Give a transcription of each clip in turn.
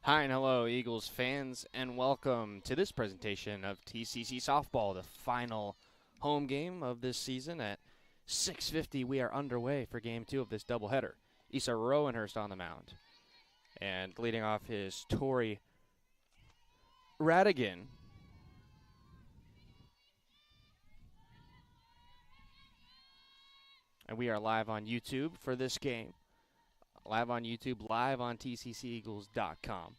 Hi and hello, Eagles fans, and welcome to this presentation of TCC Softball, the final home game of this season. At 6:50, we are underway for Game 2 of this doubleheader. Issa Rowenhurst on the mound, and leading off is Tori Radigan. And we are live on YouTube for this game. Live on YouTube, live on tcceagles.com.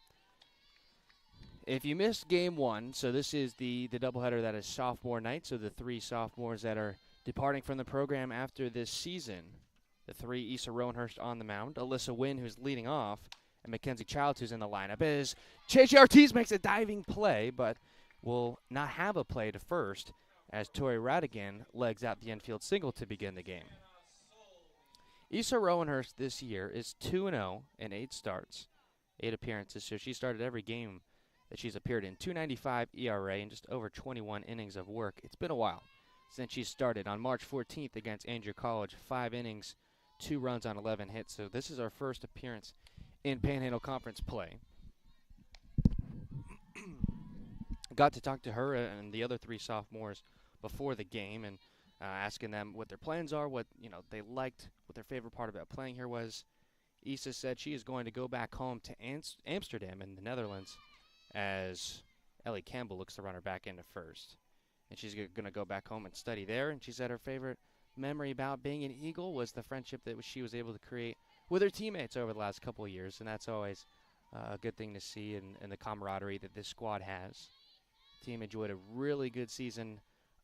If you missed game one, so this is the doubleheader that is sophomore night, so the three sophomores that are departing from the program after this season. The three, Issa Rowenhurst on the mound, Alyssa Wynn, who's leading off, and Mackenzie Childs, who's in the lineup, as JJ Ortiz makes a diving play, but will not have a play to first, as Tori Radigan legs out the infield single to begin the game. Issa Rowenhurst this year is 2-0 in 8 starts, 8 appearances, so she started every game that she's appeared in. 2.95 ERA and just over 21 innings of work. It's been a while since she started. On March 14th against Andrew College, 5 innings, 2 runs on 11 hits. So this is our first appearance in Panhandle Conference play. Got to talk to her and the other 3 sophomores before the game and asking them what their plans are, what they liked, what their favorite part about playing here was. Issa said she is going to go back home to Amsterdam in the Netherlands, as Ellie Campbell looks to run her back into first. And she's going to go back home and study there. And she said her favorite memory about being an Eagle was the friendship that she was able to create with her teammates over the last couple of years. And that's always a good thing to see, and the camaraderie that this squad has. The team enjoyed a really good season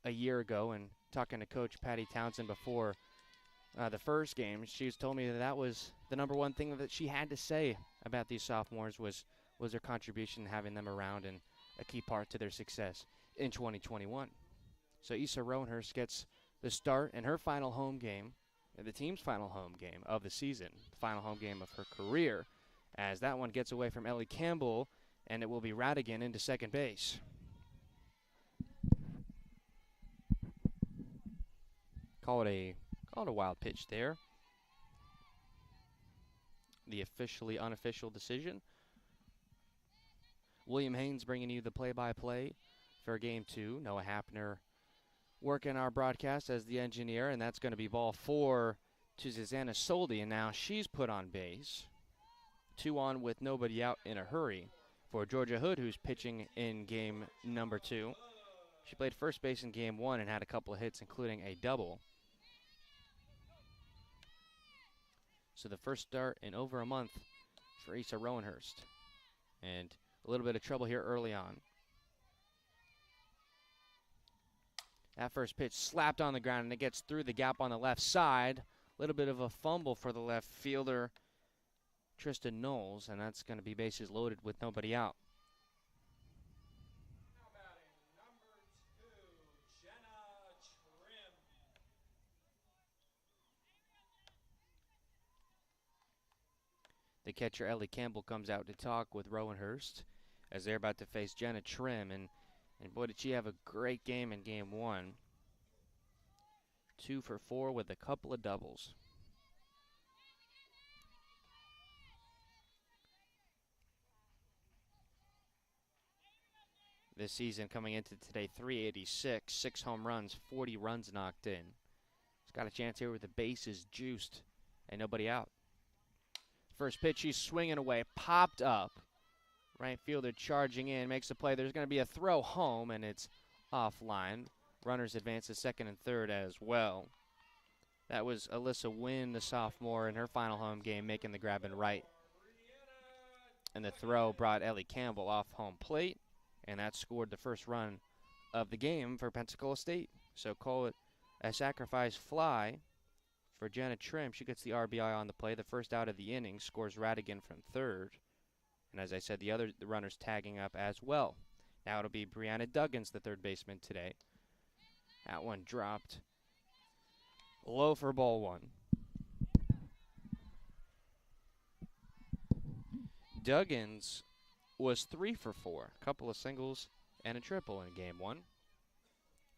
a year ago. And talking to Coach Patty Townsend before the first game, she told me that was the number one thing that she had to say about these sophomores was their contribution, having them around, and a key part to their success in 2021. So Issa Rowenhurst gets the start in her final home game, the team's final home game of the season, the final home game of her career, as that one gets away from Ellie Campbell, and it will be Radigan into second base. Call it a wild pitch there. The officially unofficial decision. William Haynes bringing you the play-by-play for Game 2. Noah Hapner working our broadcast as the engineer, and that's going to be ball 4 to Susanna Soldi, and now she's put on base. 2 on with nobody out in a hurry for Georgia Hood, who's pitching in game number 2. She played first base in game 1 and had a couple of hits, including a double. So the first start in over a month for Issa Rowenhurst. And a little bit of trouble here early on. That first pitch slapped on the ground, and it gets through the gap on the left side. A little bit of a fumble for the left fielder, Tristan Knowles, and that's going to be bases loaded with nobody out. The catcher, Ellie Campbell, comes out to talk with Rowenhurst as they're about to face Jenna Trim. And boy, did she have a great game in game 1. 2 for 4 with a couple of doubles. This season coming into today, 386, 6 home runs, 40 runs knocked in. She's got a chance here with the bases juiced and nobody out. First pitch, she's swinging away, popped up. Right fielder charging in, makes the play. There's going to be a throw home, and it's offline. Runners advance to second and third as well. That was Alyssa Wynn, the sophomore, in her final home game, making the grab and right. And the throw brought Ellie Campbell off home plate, and that scored the first run of the game for Pensacola State. So call it a sacrifice fly for Jenna Trim. She gets the RBI on the play. The first out of the inning, scores Radigan from third. And as I said, the runners tagging up as well. Now it'll be Brianna Duggins, the third baseman today. That one dropped low for ball 1. Duggins was 3 for 4. A couple of singles and a triple in game 1.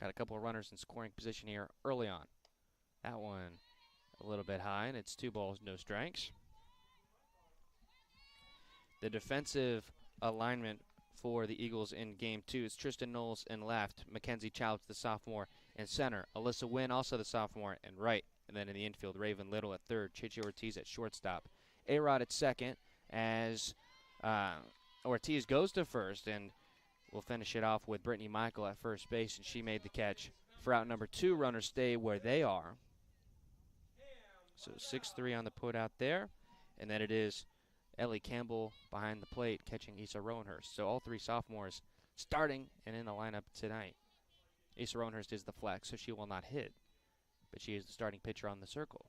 Got a couple of runners in scoring position here early on. That one a little bit high, and it's 2 balls, no strikes. The defensive alignment for the Eagles in game 2 is Tristan Knowles in left, Mackenzie Childs, the sophomore, in center, Alyssa Wynn, also the sophomore, in right. And then in the infield, Raven Little at third, Chichi Ortiz at shortstop. A-Rod at second as Ortiz goes to first, and we'll finish it off with Brittany Michael at first base, and she made the catch for out number 2. Runners stay where they are. So 6-3 on the put out there. And then it is Ellie Campbell behind the plate catching Issa Roanhurst. So all 3 sophomores starting and in the lineup tonight. Issa Roanhurst is the flex, so she will not hit, but she is the starting pitcher on the circle.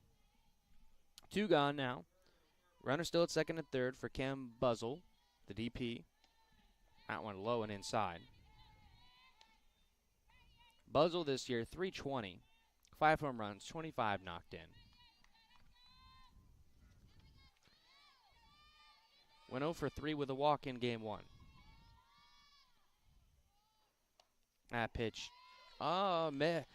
2 gone now. Runner still at second and third for Cam Buzzle, the DP. That one low and inside. Buzzle this year, 320, 5 home runs, 25 knocked in. Went 0 for 3 with a walk in game 1. That pitch, oh man,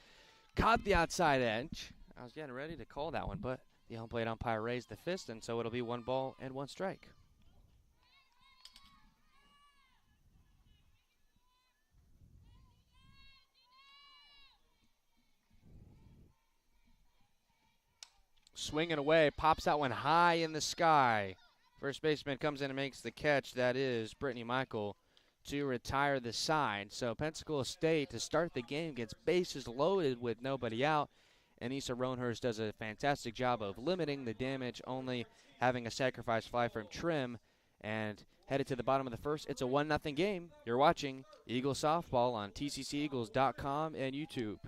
caught the outside edge. I was getting ready to call that one, but the home plate umpire raised the fist, and so it'll be 1 ball and 1 strike. Swinging away, pops that one high in the sky. First baseman comes in and makes the catch. That is Brittany Michael to retire the side. So Pensacola State to start the game gets bases loaded with nobody out. And Issa Roanhurst does a fantastic job of limiting the damage, only having a sacrifice fly from Trim. And headed to the bottom of the first, it's a 1-0 game. You're watching Eagle Softball on tcceagles.com and YouTube.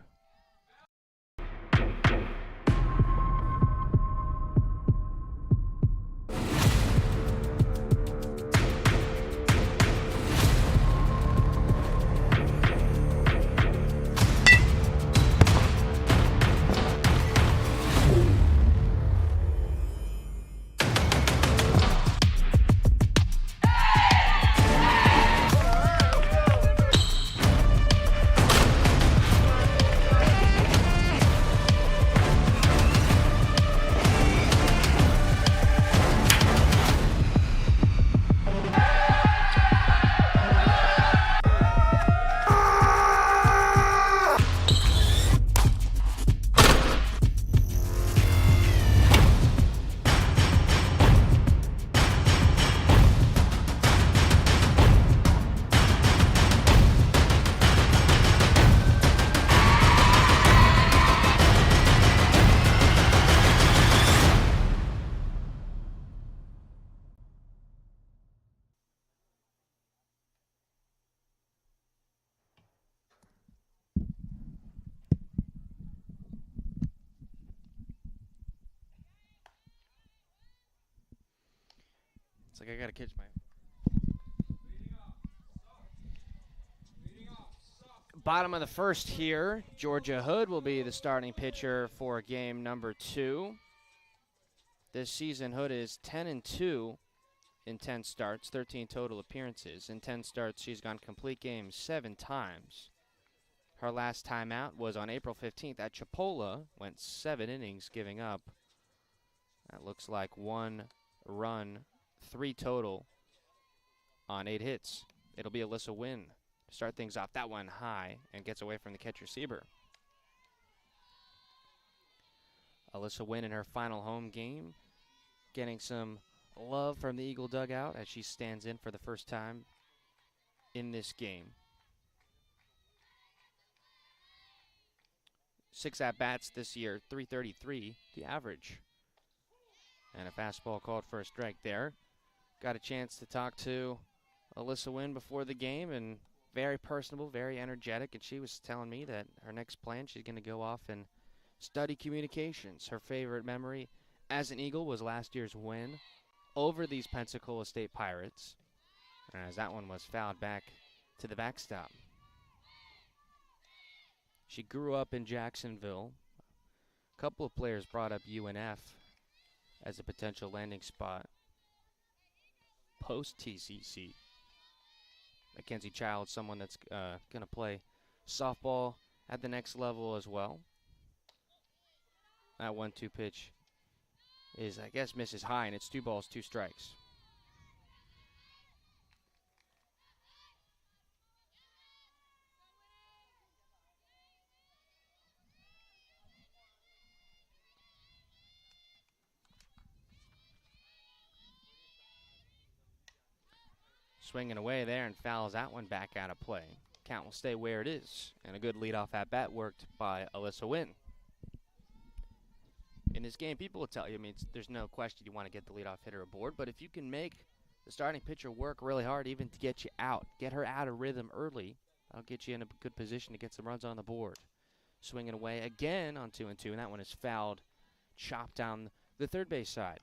It's like I gotta catch my bottom of the first here. Georgia Hood will be the starting pitcher for game number 2. This season, Hood is 10-2 in 10 starts, 13 total appearances. In 10 starts, she's gone complete games 7 times. Her last time out was on April 15th at Chipola, went 7 innings, giving up. That looks like 1 run, 3 total on 8 hits. It'll be Alyssa Wynn to start things off. That one high and gets away from the catcher Sieber. Alyssa Wynn in her final home game, getting some love from the Eagle dugout as she stands in for the first time in this game. 6 at-bats this year, 333, the average. And a fastball called for a strike there. Got a chance to talk to Alyssa Wynn before the game, and very personable, very energetic, and she was telling me that her next plan, she's going to go off and study communications. Her favorite memory as an Eagle was last year's win over these Pensacola State Pirates, as that one was fouled back to the backstop. She grew up in Jacksonville. A couple of players brought up UNF as a potential landing spot post TCC. Mackenzie Childs, someone that's going to play softball at the next level as well. That 1-2 pitch is, I guess, misses high, and it's 2 balls, 2 strikes. Swinging away there and fouls that one back out of play. Count will stay where it is. And a good leadoff at bat worked by Alyssa Wynn. In this game, people will tell you, I mean, there's no question you want to get the leadoff hitter aboard, but if you can make the starting pitcher work really hard even to get you out, get her out of rhythm early, that'll get you in a good position to get some runs on the board. Swinging away again on 2-2, and that one is fouled, chopped down the third base side.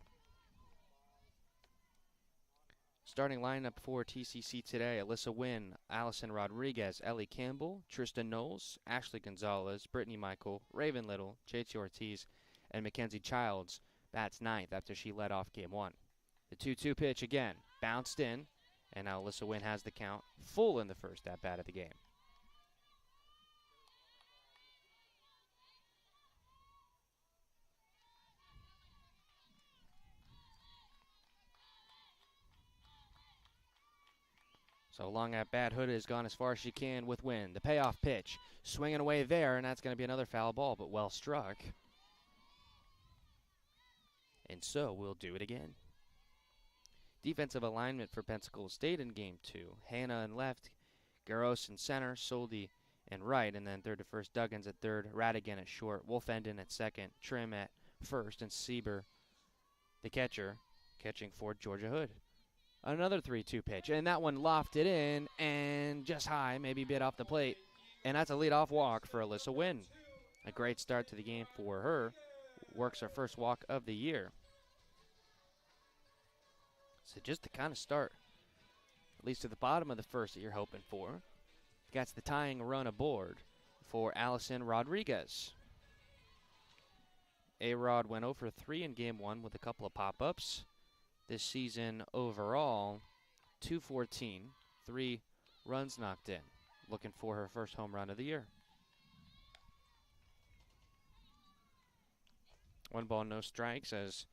Starting lineup for TCC today: Alyssa Wynn, Allison Rodriguez, Ellie Campbell, Tristan Knowles, Ashley Gonzalez, Brittany Michael, Raven Little, JT Ortiz, and Mackenzie Childs bats ninth after she led off game one. The 2-2 pitch again, bounced in, and now Alyssa Wynn has the count full in the first at-bat of the game. So long at bat, Hood has gone as far as she can with Wynn. The payoff pitch, swinging away there, and that's going to be another foul ball, but well struck. And so we'll do it again. Defensive alignment for Pensacola State in game two: Hannah in left, Garros in center, Soldi in right, and then third to first, Duggins at third, Radigan at short, Wolfenden at second, Trim at first, and Sieber, the catcher, catching for Georgia Hood. Another 3-2 pitch, and that one lofted in and just high, maybe bit off the plate, and that's a leadoff walk for Alyssa Wynn. A great start to the game for her. Works her first walk of the year. So just the kind of start, at least to the bottom of the first, that you're hoping for. Gets the tying run aboard for Allison Rodriguez. A-Rod went 0 for 3 in game one with a couple of pop-ups. This season overall, 214, 3 runs knocked in. Looking for her first home run of the year. 1 ball, no strikes as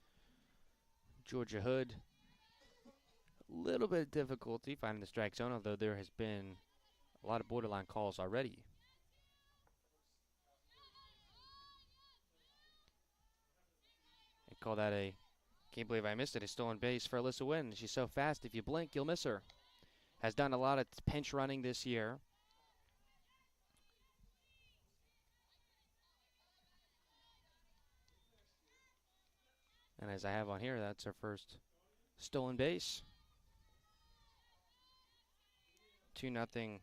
Georgia Hood, a little bit of difficulty finding the strike zone, although there has been a lot of borderline calls already. They call that a, can't believe I missed it, a stolen base for Alyssa Wynn. She's so fast, if you blink, you'll miss her. Has done a lot of pinch running this year. And as I have on here, that's her first stolen base. 2-0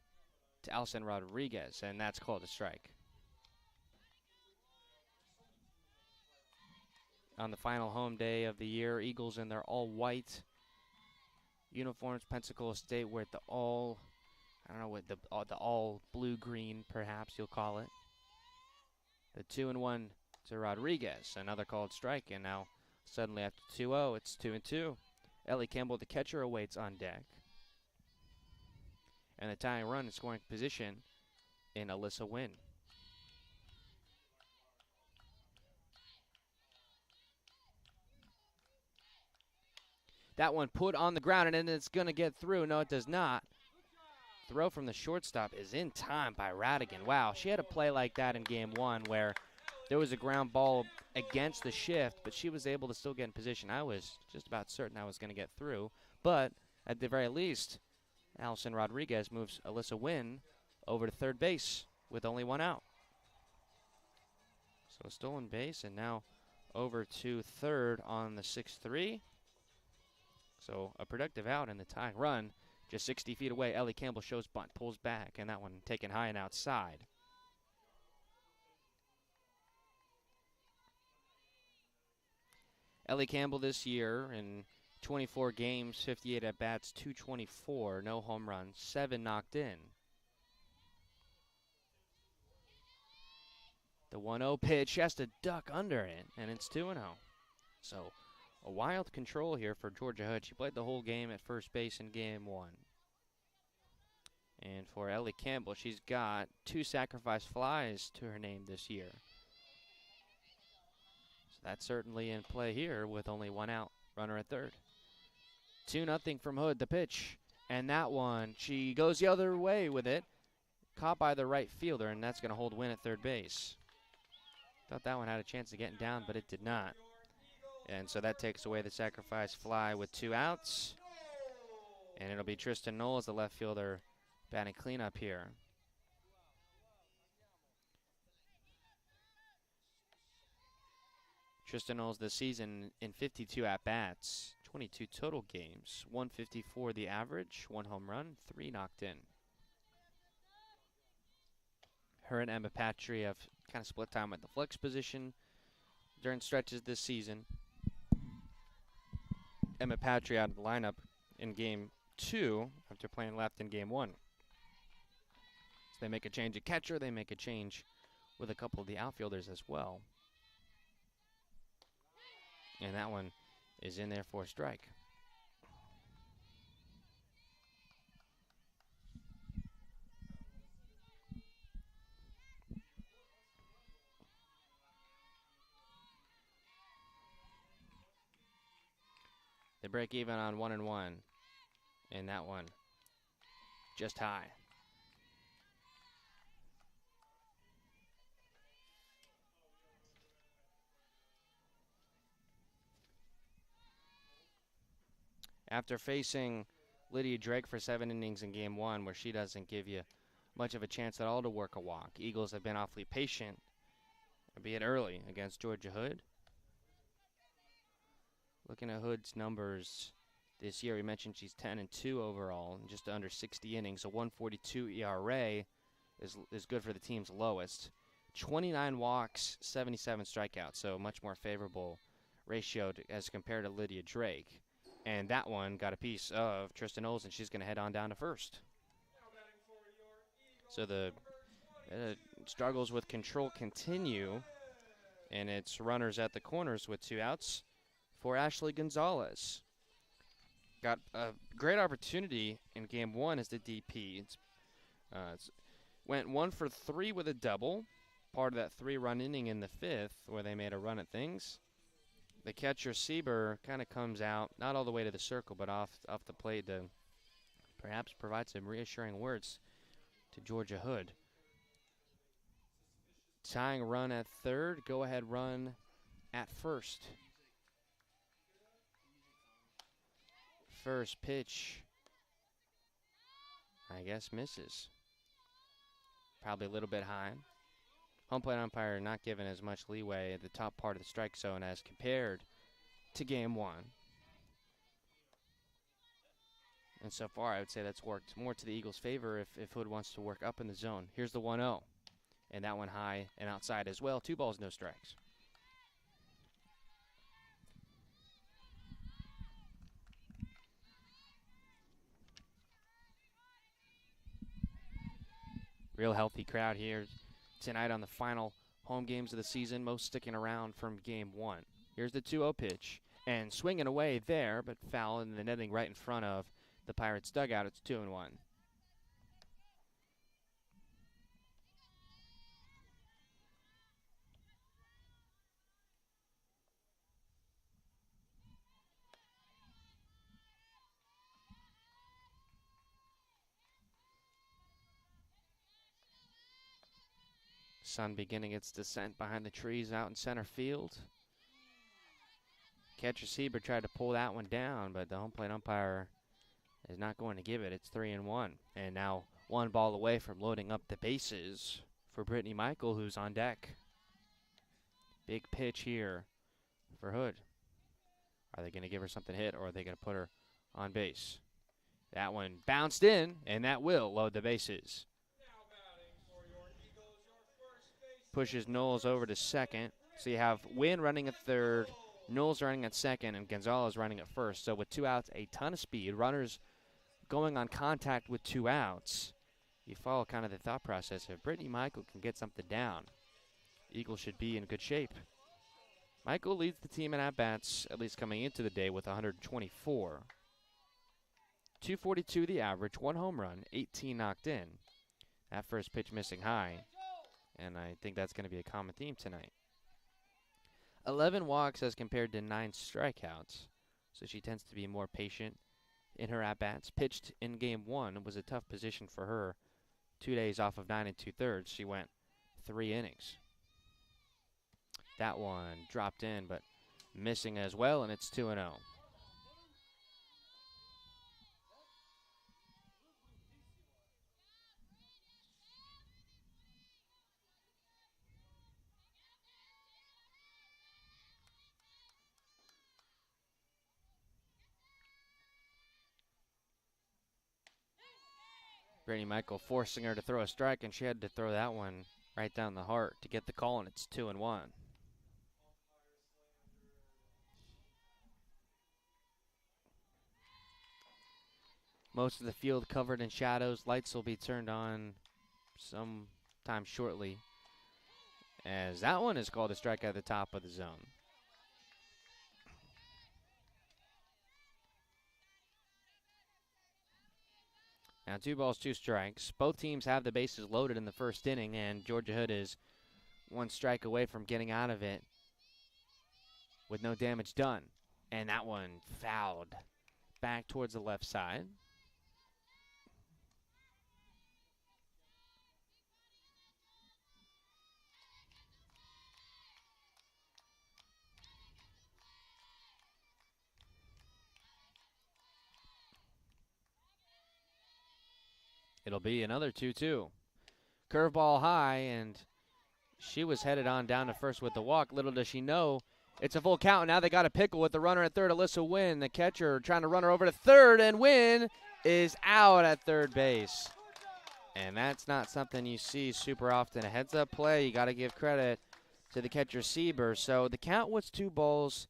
to Allison Rodriguez, and that's called a strike. On the final home day of the year, Eagles in their all-white uniforms. Pensacola State wear the all, I don't know what the all blue-green, perhaps you'll call it. The 2-1 to Rodriguez, another called strike, and now suddenly after 2-0, it's 2-2. Ellie Campbell, the catcher, awaits on deck. And the tying run in scoring position in Alyssa Wynn. That one put on the ground, and then it's going to get through. No, it does not. Throw from the shortstop is in time by Radigan. Wow, she had a play like that in game one where there was a ground ball against the shift, but she was able to still get in position. I was just about certain I was going to get through. But at the very least, Allison Rodriguez moves Alyssa Wynn over to third base with only 1 out. So stolen base, and now over to third on the 6-3. So a productive out in the tying run. Just 60 feet away, Ellie Campbell shows bunt, pulls back, and that one taken high and outside. Ellie Campbell this year in 24 games, 58 at-bats, 224, no home runs, 7 knocked in. The 1-0 pitch has to duck under it, and it's 2-0. So a wild control here for Georgia Hood. She played the whole game at first base in game one. And for Ellie Campbell, she's got 2 sacrifice flies to her name this year. So that's certainly in play here with only 1 out, runner at third. 2-0 from Hood, the pitch. And that one, she goes the other way with it. Caught by the right fielder, and that's going to hold Wynn at third base. Thought that one had a chance of getting down, but it did not. And so that takes away the sacrifice fly with 2 outs. And it'll be Tristan Knowles, the left fielder, batting cleanup here. Tristan Knowles this season in 52 at-bats, 22 total games, 154 the average, 1 home run, 3 knocked in. Her and Emma Patry have kind of split time at the flex position during stretches this season. Emma Patry out of the lineup in game 2 after playing left in game 1. So they make a change at catcher, they make a change with a couple of the outfielders as well. And that one is in there for a strike. They break even on 1-1, and that one just high. After facing Lydia Drake for 7 innings in game 1, where she doesn't give you much of a chance at all to work a walk, Eagles have been awfully patient, albeit early, against Georgia Hood. Looking at Hood's numbers this year, we mentioned she's 10-2 overall, and just under 60 innings. A 1.42 ERA is good for the team's lowest. 29 walks, 77 strikeouts, so much more favorable ratio as compared to Lydia Drake. And that one got a piece of Tristan Knowles, and she's going to head on down to first. So the struggles with control continue, and it's runners at the corners with 2 outs for Ashley Gonzalez. Got a great opportunity in game 1 as the DP. Went 1 for 3 with a double, part of that 3-run inning in the 5th where they made a run at things. The catcher, Sieber, kind of comes out, not all the way to the circle, but off the plate to perhaps provide some reassuring words to Georgia Hood. Tying run at third, go-ahead run at first. First pitch, I guess, misses. Probably a little bit high. Home plate umpire not given as much leeway at the top part of the strike zone as compared to game 1. And so far, I would say that's worked more to the Eagles' favor if Hood wants to work up in the zone. Here's the 1-0. And that one high and outside as well. 2 balls, no strikes. Real healthy crowd here tonight on the final home games of the season, most sticking around from game 1. Here's the 2-0 pitch, and swinging away there, but foul in the netting right in front of the Pirates' dugout. It's 2-1. Sun beginning its descent behind the trees out in center field. Catcher Sieber tried to pull that one down, but the home plate umpire is not going to give it. It's 3-1. And now 1 ball away from loading up the bases for Brittany Michael, who's on deck. Big pitch here for Hood. Are they going to give her something to hit, or are they going to put her on base? That one bounced in, and that will load the bases. Pushes Knowles over to second. So you have Wynn running at third, Knowles running at second, and Gonzalez running at first. So with 2 outs, a ton of speed. Runners going on contact with 2 outs. You follow kind of the thought process. If Brittany Michael can get something down, Eagles should be in good shape. Michael leads the team in at-bats, at least coming into the day, with 124. 242 the average, 1 home run, 18 knocked in. That first pitch missing high, and I think that's going to be a common theme tonight. 11 walks as compared to 9 strikeouts, so she tends to be more patient in her at-bats. Pitched in game 1, it was a tough position for her. 2 days off of 9 2/3, she went 3 innings. That one dropped in, but missing as well, and it's 2-0. Brittany Michael forcing her to throw a strike, and she had to throw that one right down the heart to get the call, and it's 2-1. Most of the field covered in shadows. Lights will be turned on sometime shortly, as that one is called a strike at the top of the zone. Now 2 balls, 2 strikes. Both teams have the bases loaded in the first inning, and Georgia Hood is 1 strike away from getting out of it with no damage done. And that one fouled back towards the left side. It'll be another 2-2. Curveball high, and she was headed on down to first with the walk. Little does she know, it's a full count. Now they got a pickle with the runner at third, Alyssa Wynn. The catcher trying to run her over to third, and Wynn is out at third base. And that's not something you see super often. A heads-up play, you got to give credit to the catcher, Sieber. So the count was 2 balls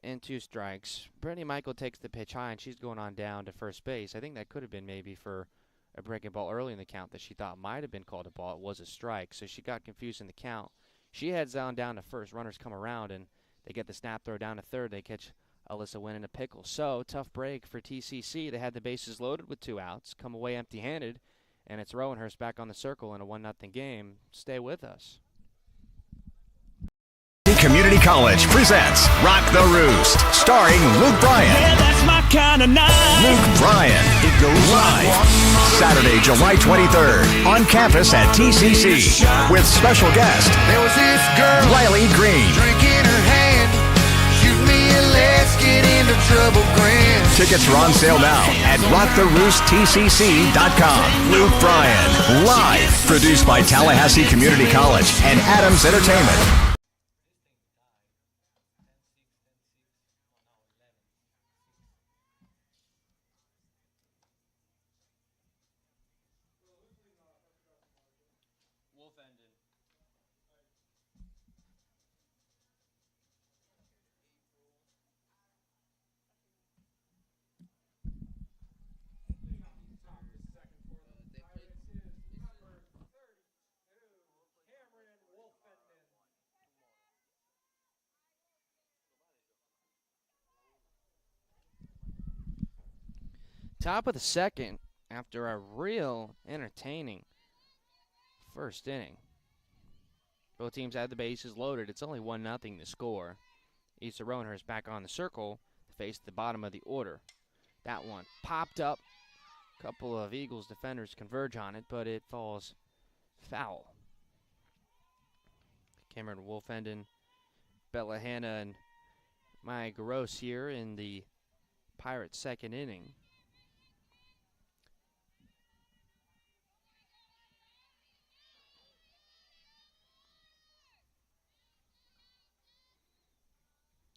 and 2 strikes. Brittany Michael takes the pitch high, and she's going on down to first base. I think that could have been maybe for a breaking ball early in the count that she thought might have been called a ball. It was a strike, so she got confused in the count. She heads down to first. Runners come around, and they get the snap throw down to third. They catch Alyssa Wynn in a pickle. So, tough break for TCC. They had the bases loaded with 2 outs, come away empty-handed, and it's Rowanhurst back on the circle in a 1-0 game. Stay with us. Community College presents Rock the Roost, starring Luke Bryan. Yeah, that's my kind of night. Luke Bryan. It goes live Saturday, July 23rd on campus at TCC with special guest There was this girl, Riley Green. drink in her hand. Shoot me and let's get into trouble, grand. Tickets are on sale now at rocktheroosttcc.com. Luke Bryan, live, produced by Tallahassee Community College and Adams Entertainment. Top of the second after a real entertaining first inning. Both teams had the bases loaded. It's only 1-0 to score. Issa Rowanhurst back on the circle to face the bottom of the order. That one popped up. A couple of Eagles defenders converge on it, but it falls foul. Cameron Wolfenden, Bella Hanna, and Maya Gross here in the Pirates' second inning.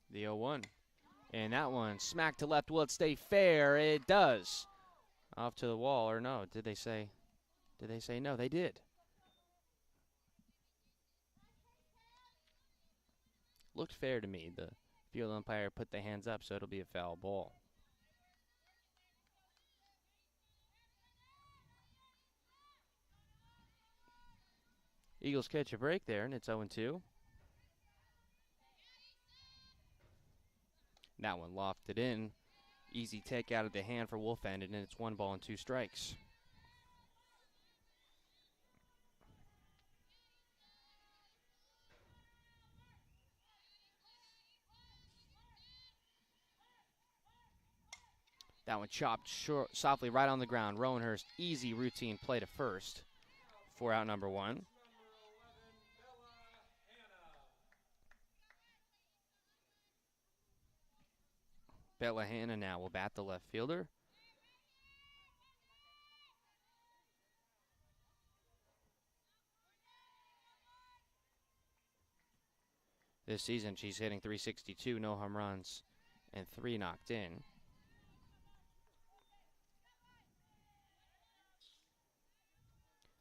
The 0-1. And that one smacked to left. Will it stay fair? It does. Off to the wall, or no? Did they say no? They did. Looked fair to me. The field umpire put the hands up, so it'll be a foul ball. Eagles catch a break there, and it's 0-2. That one lofted in. Easy take out of the hand for Wolfenden, and it's 1 ball and 2 strikes. That one chopped short, softly right on the ground. Rowanhurst, easy routine play to first for out number 1. Bella Hanna now will bat the left fielder. This season, she's hitting .362, no home runs, and 3 knocked in.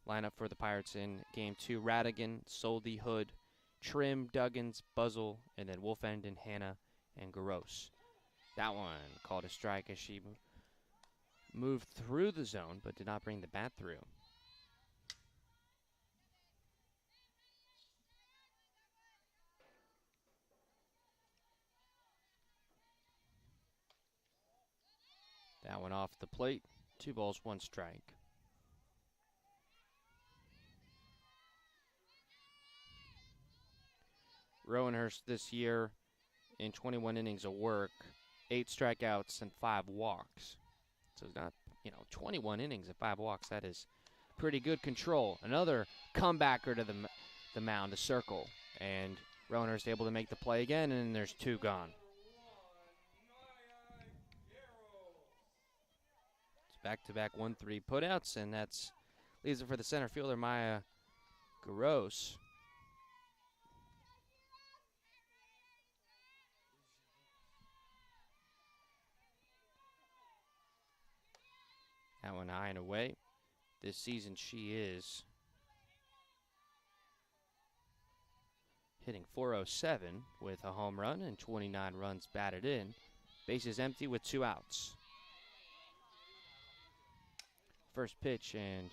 Lineup for the Pirates in Game 2, Radigan, Soldy, Hood, Trim, Duggins, Buzzle, and then Wolfenden, Hanna, and Gross. That one called a strike as she moved through the zone but did not bring the bat through. That one off the plate. 2 balls, 1 strike. Rowanhurst this year in 21 innings of work, 8 strikeouts and 5 walks. So it's not, 21 innings and 5 walks. That is pretty good control. Another comebacker to the mound, to circle. And Rowanhurst able to make the play again, and there's 2 gone. It's back-to-back 1-3 putouts, and that's leaves it for the center fielder, Maya Gross. That one high and away. This season she is hitting .407 with a home run and 29 runs batted in. Bases empty with 2 outs. First pitch, and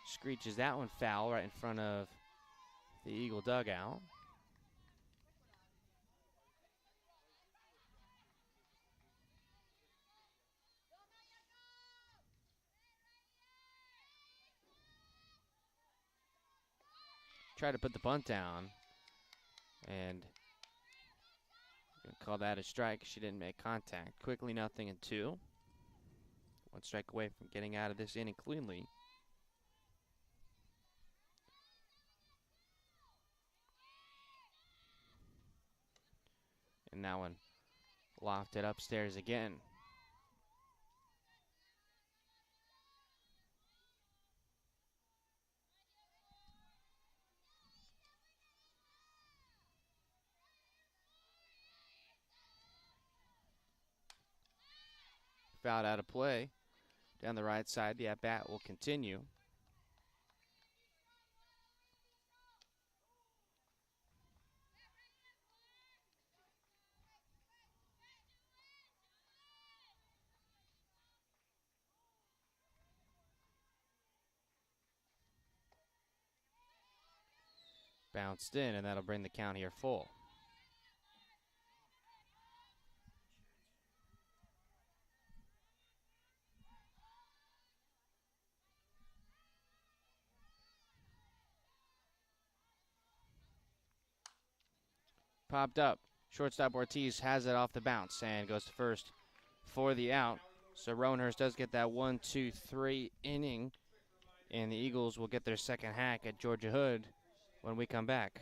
screeches that one foul right in front of the Eagle dugout. Tried to put the bunt down, and call that a strike. She didn't make contact. Quickly 0-2. 1 strike away from getting out of this inning cleanly. And that one lofted upstairs again. Fouled out of play. Down the right side, the at-bat will continue. Bounced in, and that'll bring the count here full. Popped up. Shortstop Ortiz has it off the bounce and goes to first for the out. So Rowanhurst does get that 1-2-3 inning, and the Eagles will get their second hack at Georgia Hood when we come back.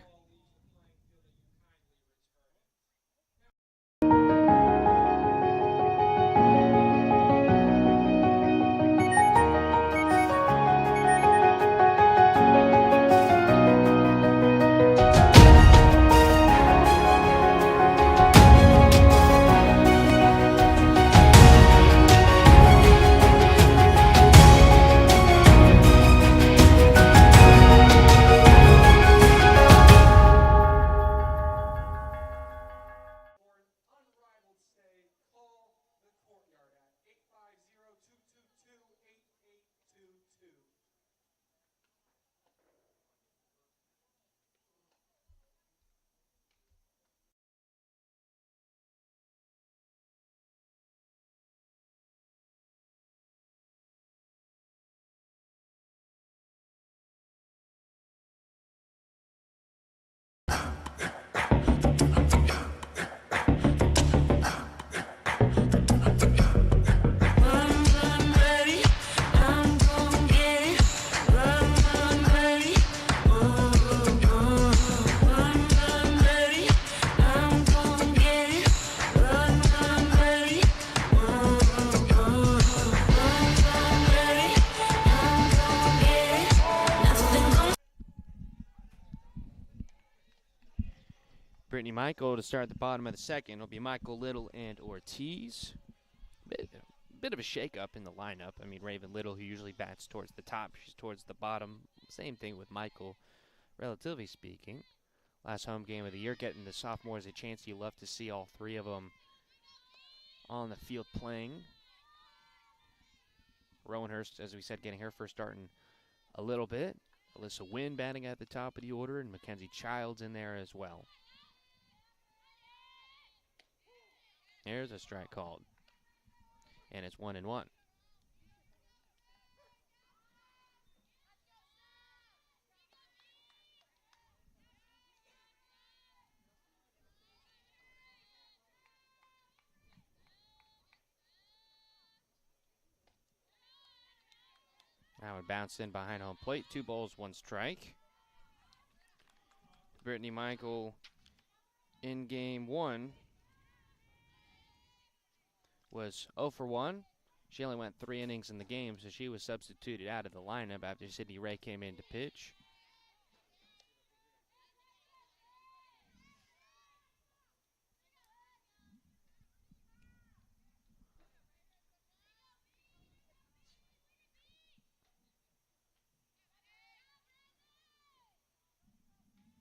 Brittany Michael to start at the bottom of the second. It'll be Michael, Little, and Ortiz. Bit bit of a shakeup in the lineup. I mean, Raven Little, who usually bats towards the top, she's towards the bottom. Same thing with Michael, relatively speaking. Last home game of the year, getting the sophomores a chance. You love to see all three of them on the field playing. Rowanhurst, as we said, getting her first start in a little bit. Alyssa Wynn batting at the top of the order, and Mackenzie Childs in there as well. There's a strike called. And it's 1-1. Now it bounced in behind home plate. 2 balls, 1 strike. Brittany Michael in game 1 was 0 for 1. She only went 3 innings in the game, so she was substituted out of the lineup after Sydney Ray came in to pitch.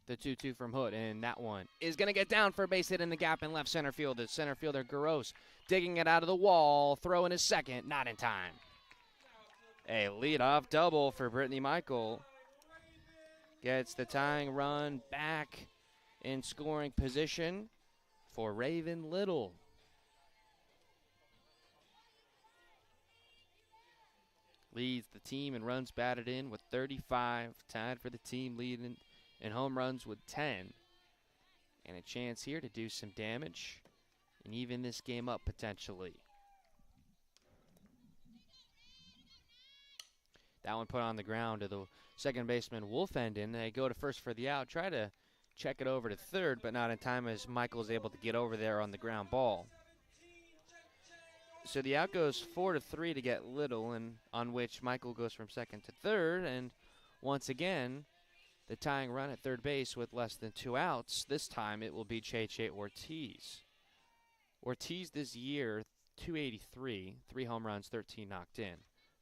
The 2-2 from Hood, and that one is going to get down for a base hit in the gap in left center field. The center fielder, Garos, digging it out of the wall, throwing his second, not in time. A leadoff double for Brittany Michael. Gets the tying run back in scoring position for Raven Little. Leads the team in runs batted in with 35, tied for the team lead in home runs with 10. And a chance here to do some damage and even this game up potentially. That one put on the ground to the second baseman, Wolfenden. They go to first for the out, try to check it over to third, but not in time as Michael is able to get over there on the ground ball. So the out goes 4-3 to get Little, and on which Michael goes from second to third, and once again, the tying run at third base with less than 2 outs. This time it will be Che Ortiz. Ortiz this year, 283, 3 home runs, 13 knocked in.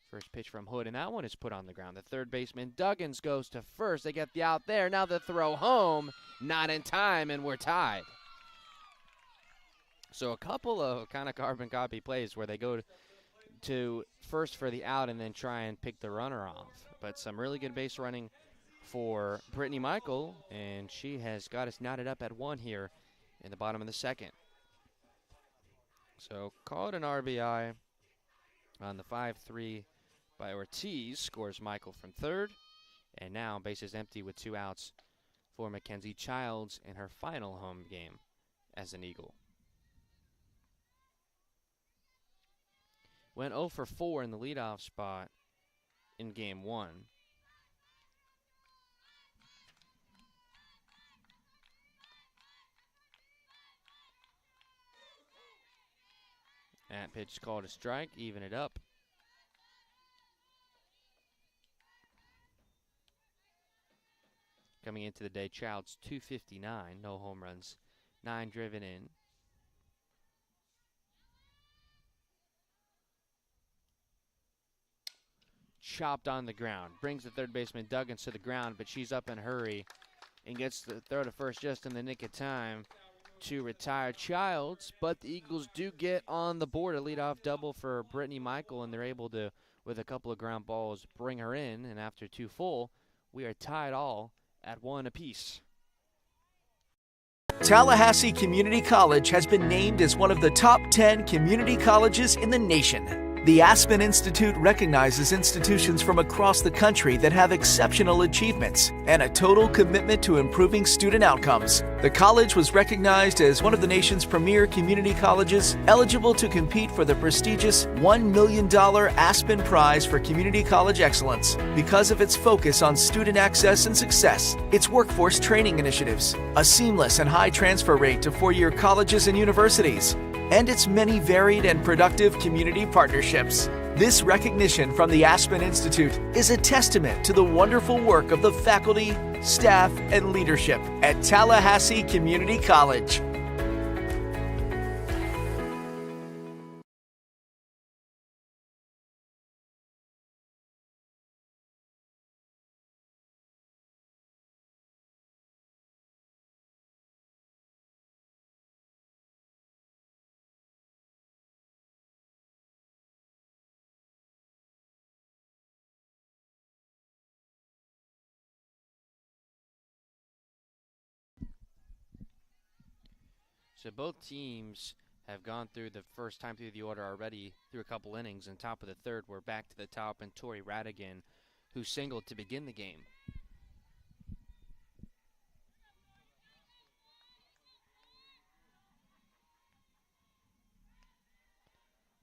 First pitch from Hood, and that one is put on the ground. The third baseman, Duggins, goes to first. They get the out there. Now the throw home, not in time, and we're tied. So a couple of kind of carbon copy plays where they go to first for the out and then try and pick the runner off. But some really good base running for Brittany Michael, and she has got us knotted up at 1 here in the bottom of the second. So call it an RBI on the 5-3 by Ortiz. Scores Michael from third, and now bases empty with 2 outs for Mackenzie Childs in her final home game as an Eagle. Went 0 for 4 in the leadoff spot in game 1. That pitch called a strike, even it up. Coming into the day, Childs 259, no home runs, 9 driven in. Chopped on the ground, brings the third baseman Duggins to the ground, but she's up in a hurry and gets the throw to first just in the nick of time to retire Childs, but the Eagles do get on the board, a leadoff double for Brittany Michael, and they're able to, with a couple of ground balls, bring her in, and after 2 full, we are tied all at 1 apiece. Tallahassee Community College has been named as one of the top 10 community colleges in the nation. The Aspen Institute recognizes institutions from across the country that have exceptional achievements and a total commitment to improving student outcomes. The college was recognized as one of the nation's premier community colleges, eligible to compete for the prestigious $1 million Aspen Prize for Community College Excellence because of its focus on student access and success, its workforce training initiatives, a seamless and high transfer rate to four-year colleges and universities, and its many varied and productive community partnerships. This recognition from the Aspen Institute is a testament to the wonderful work of the faculty, staff, and leadership at Tallahassee Community College. So both teams have gone through the first time through the order already through a couple innings. And top of the third, we're back to the top, and Tori Radigan, who singled to begin the game.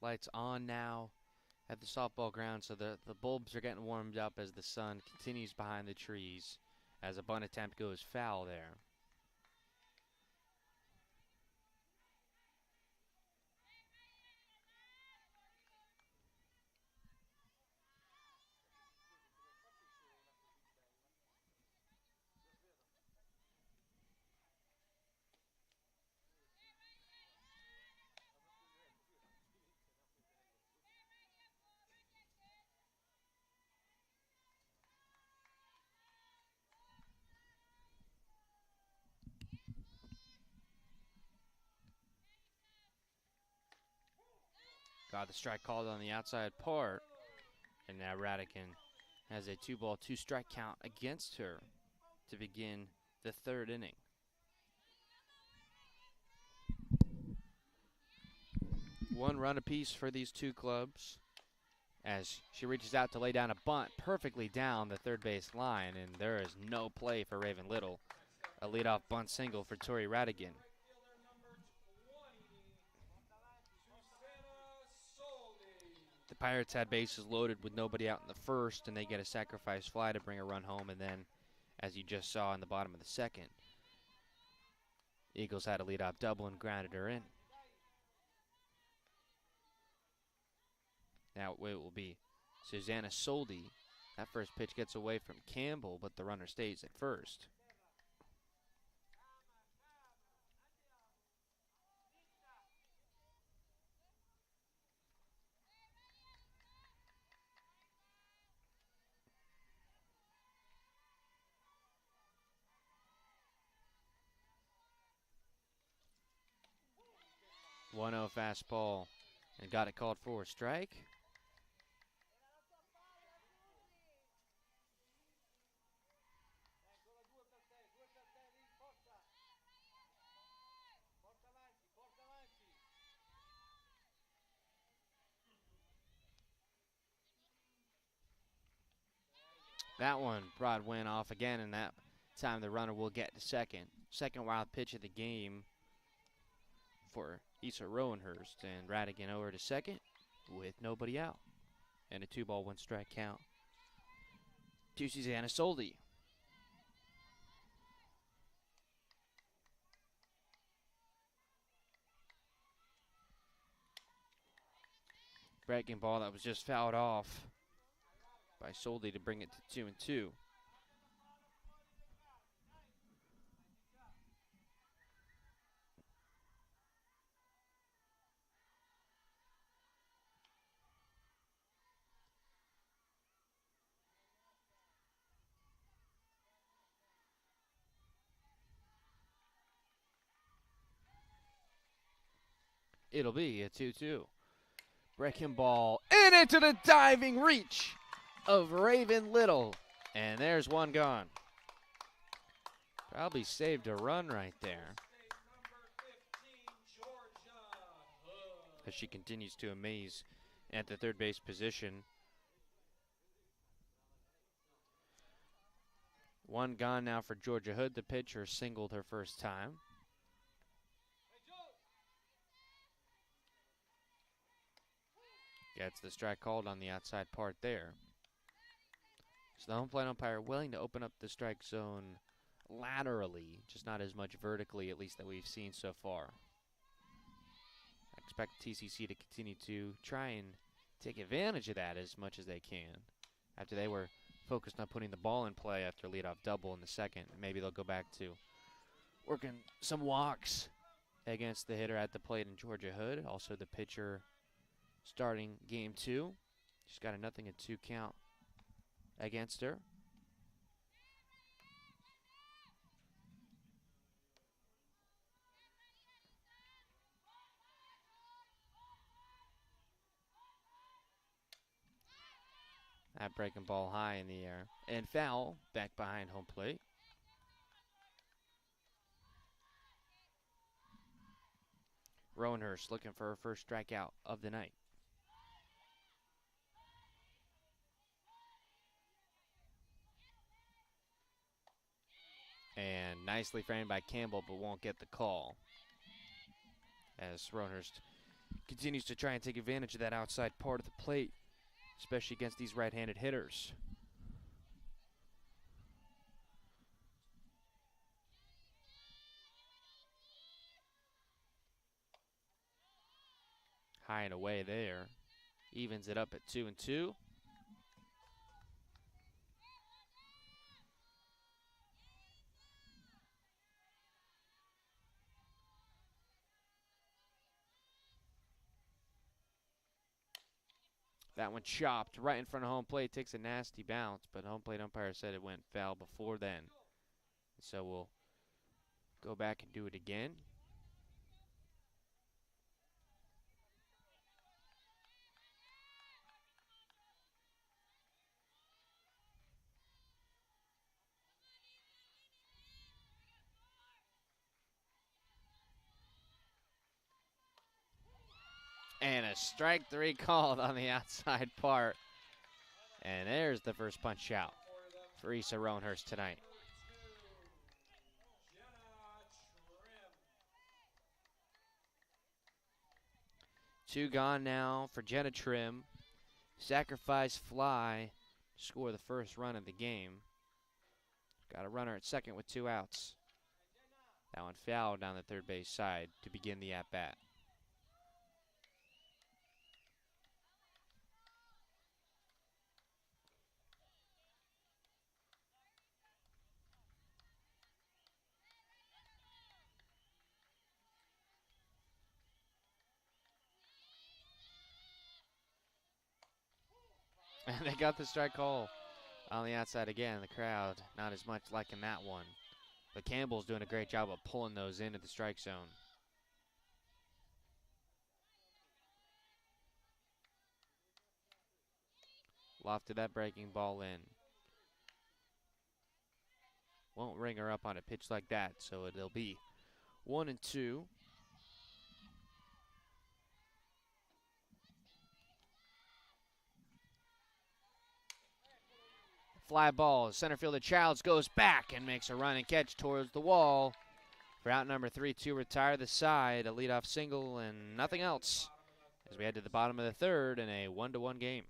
Lights on now at the softball ground, so the bulbs are getting warmed up as the sun continues behind the trees as a bunt attempt goes foul there. Got the strike called on the outside part, and now Radican has a 2-ball, 2-strike count against her to begin the third inning. One run apiece for these two clubs as she reaches out to lay down a bunt perfectly down the third base line, and there is no play for Raven Little. A leadoff bunt single for Tori Radigan. The Pirates had bases loaded with nobody out in the first, and they get a sacrifice fly to bring a run home, and then, as you just saw in the bottom of the second, Eagles had a leadoff double and grounded her in. Now it will be Susanna Soldi. That first pitch gets away from Campbell, but the runner stays at first. One 0 fastball, and got it called for a strike. That one, Broad went off again, and that time the runner will get to second. Second wild pitch of the game for Issa Rowenhurst, and Radigan over to second with nobody out. And a 2-ball, 1-strike count to Susanna Soldi. Breaking ball that was just fouled off by Soldi to bring it to 2-2. It'll be a 2-2. Breaking ball and into the diving reach of Raven Little. And there's one gone. Probably saved a run right there, as she continues to amaze at the third base position. One gone now for Georgia Hood. The pitcher singled her first time. Gets the strike called on the outside part there. So the home plate umpire willing to open up the strike zone laterally, just not as much vertically, at least that we've seen so far. I expect TCC to continue to try and take advantage of that as much as they can, after they were focused on putting the ball in play after a leadoff double in the second. Maybe they'll go back to working some walks against the hitter at the plate in Georgia Hood. Also the pitcher starting game 2. She's got a 0-2 count against her. That breaking ball high in the air and foul back behind home plate. Roanhurst looking for her first strikeout of the night. And nicely framed by Campbell, but won't get the call. As Roanhurst continues to try and take advantage of that outside part of the plate, especially against these right-handed hitters. High and away there. Evens it up at 2-2. That one chopped right in front of home plate. Takes a nasty bounce, but home plate umpire said it went foul before then. So we'll go back and do it again. And a strike 3 called on the outside part. And there's the first punch out for Issa Roanhurst tonight. Two gone now for Jenna Trim. Sacrifice fly to score the first run of the game. Got a runner at second with 2 outs. That one fouled down the third base side to begin the at-bat. And they got the strike call on the outside again. The crowd not as much liking that one. But Campbell's doing a great job of pulling those into the strike zone. Lofted that breaking ball in. Won't ring her up on a pitch like that, so it'll be 1-2. Fly ball, center fielder Childs goes back and makes a running catch towards the wall. For out number 3 to retire the side, a leadoff single and nothing else as we head to the bottom of the third in a 1-1 game.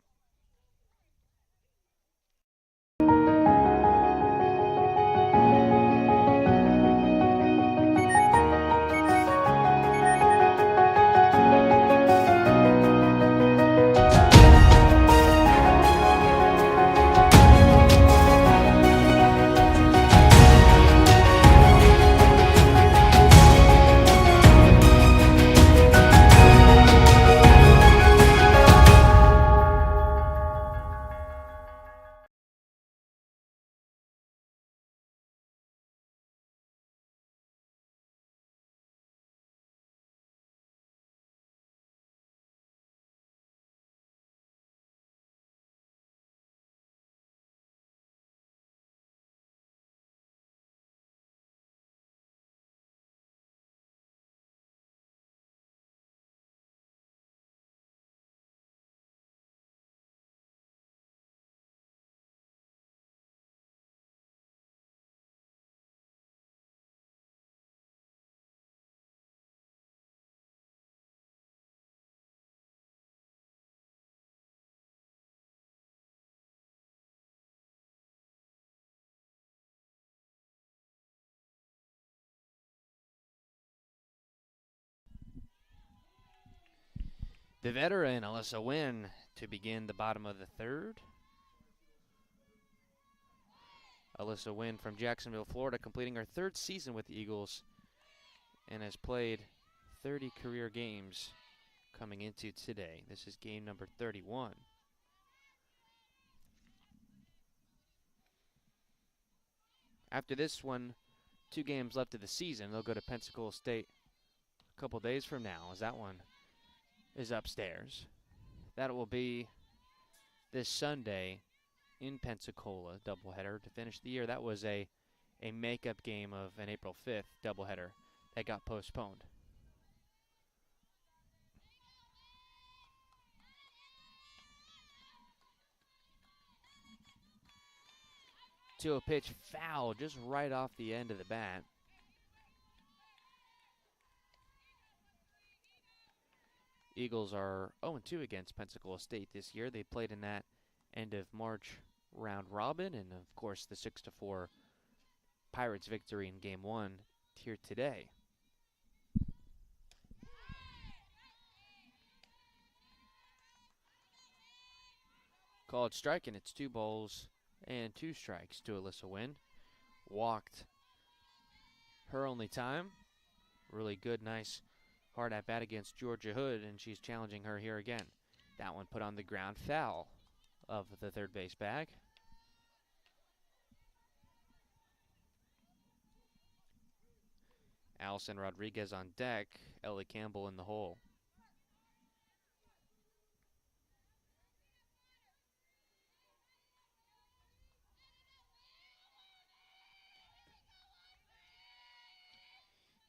The veteran Alyssa Wynn to begin the bottom of the third. Alyssa Wynn from Jacksonville, Florida, completing her 3rd season with the Eagles and has played 30 career games coming into today. This is game number 31. After this one, 2 games left of the season. They'll go to Pensacola State a couple days from now, as that one is upstairs. That will be this Sunday in Pensacola, doubleheader to finish the year. That was a makeup game of an April 5th doubleheader that got postponed. To a pitch foul just right off the end of the bat. Eagles are 0-2 against Pensacola State this year. They played in that end of March round robin, and of course the 6-4 Pirates victory in Game 1 here today. Called strike, and it's 2 balls and 2 strikes to Alyssa Wynn. Walked her only time. Really good, nice, hard at bat against Georgia Hood, and she's challenging her here again. That one put on the ground, foul of the third base bag. Allison Rodriguez on deck, Ellie Campbell in the hole.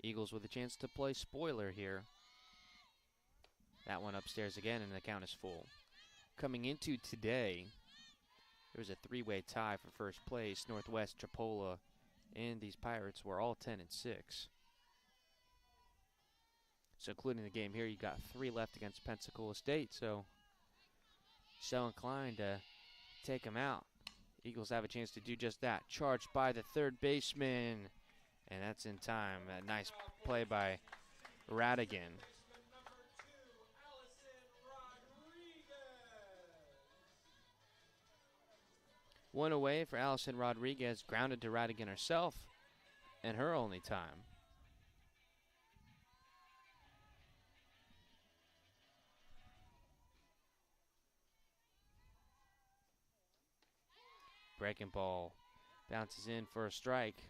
Eagles with a chance to play spoiler here. That one upstairs again, and the count is full. Coming into today, there was a 3-way tie for first place. Northwest, Chipola, and these Pirates were all 10-6. So including the game here, you got 3 left against Pensacola State, so inclined to take them out. Eagles have a chance to do just that. Charged by the third baseman, and that's in time. A nice play by Radigan. One away for Allison Rodriguez, grounded to Radigan herself, and her only time. Breaking ball bounces in for a strike.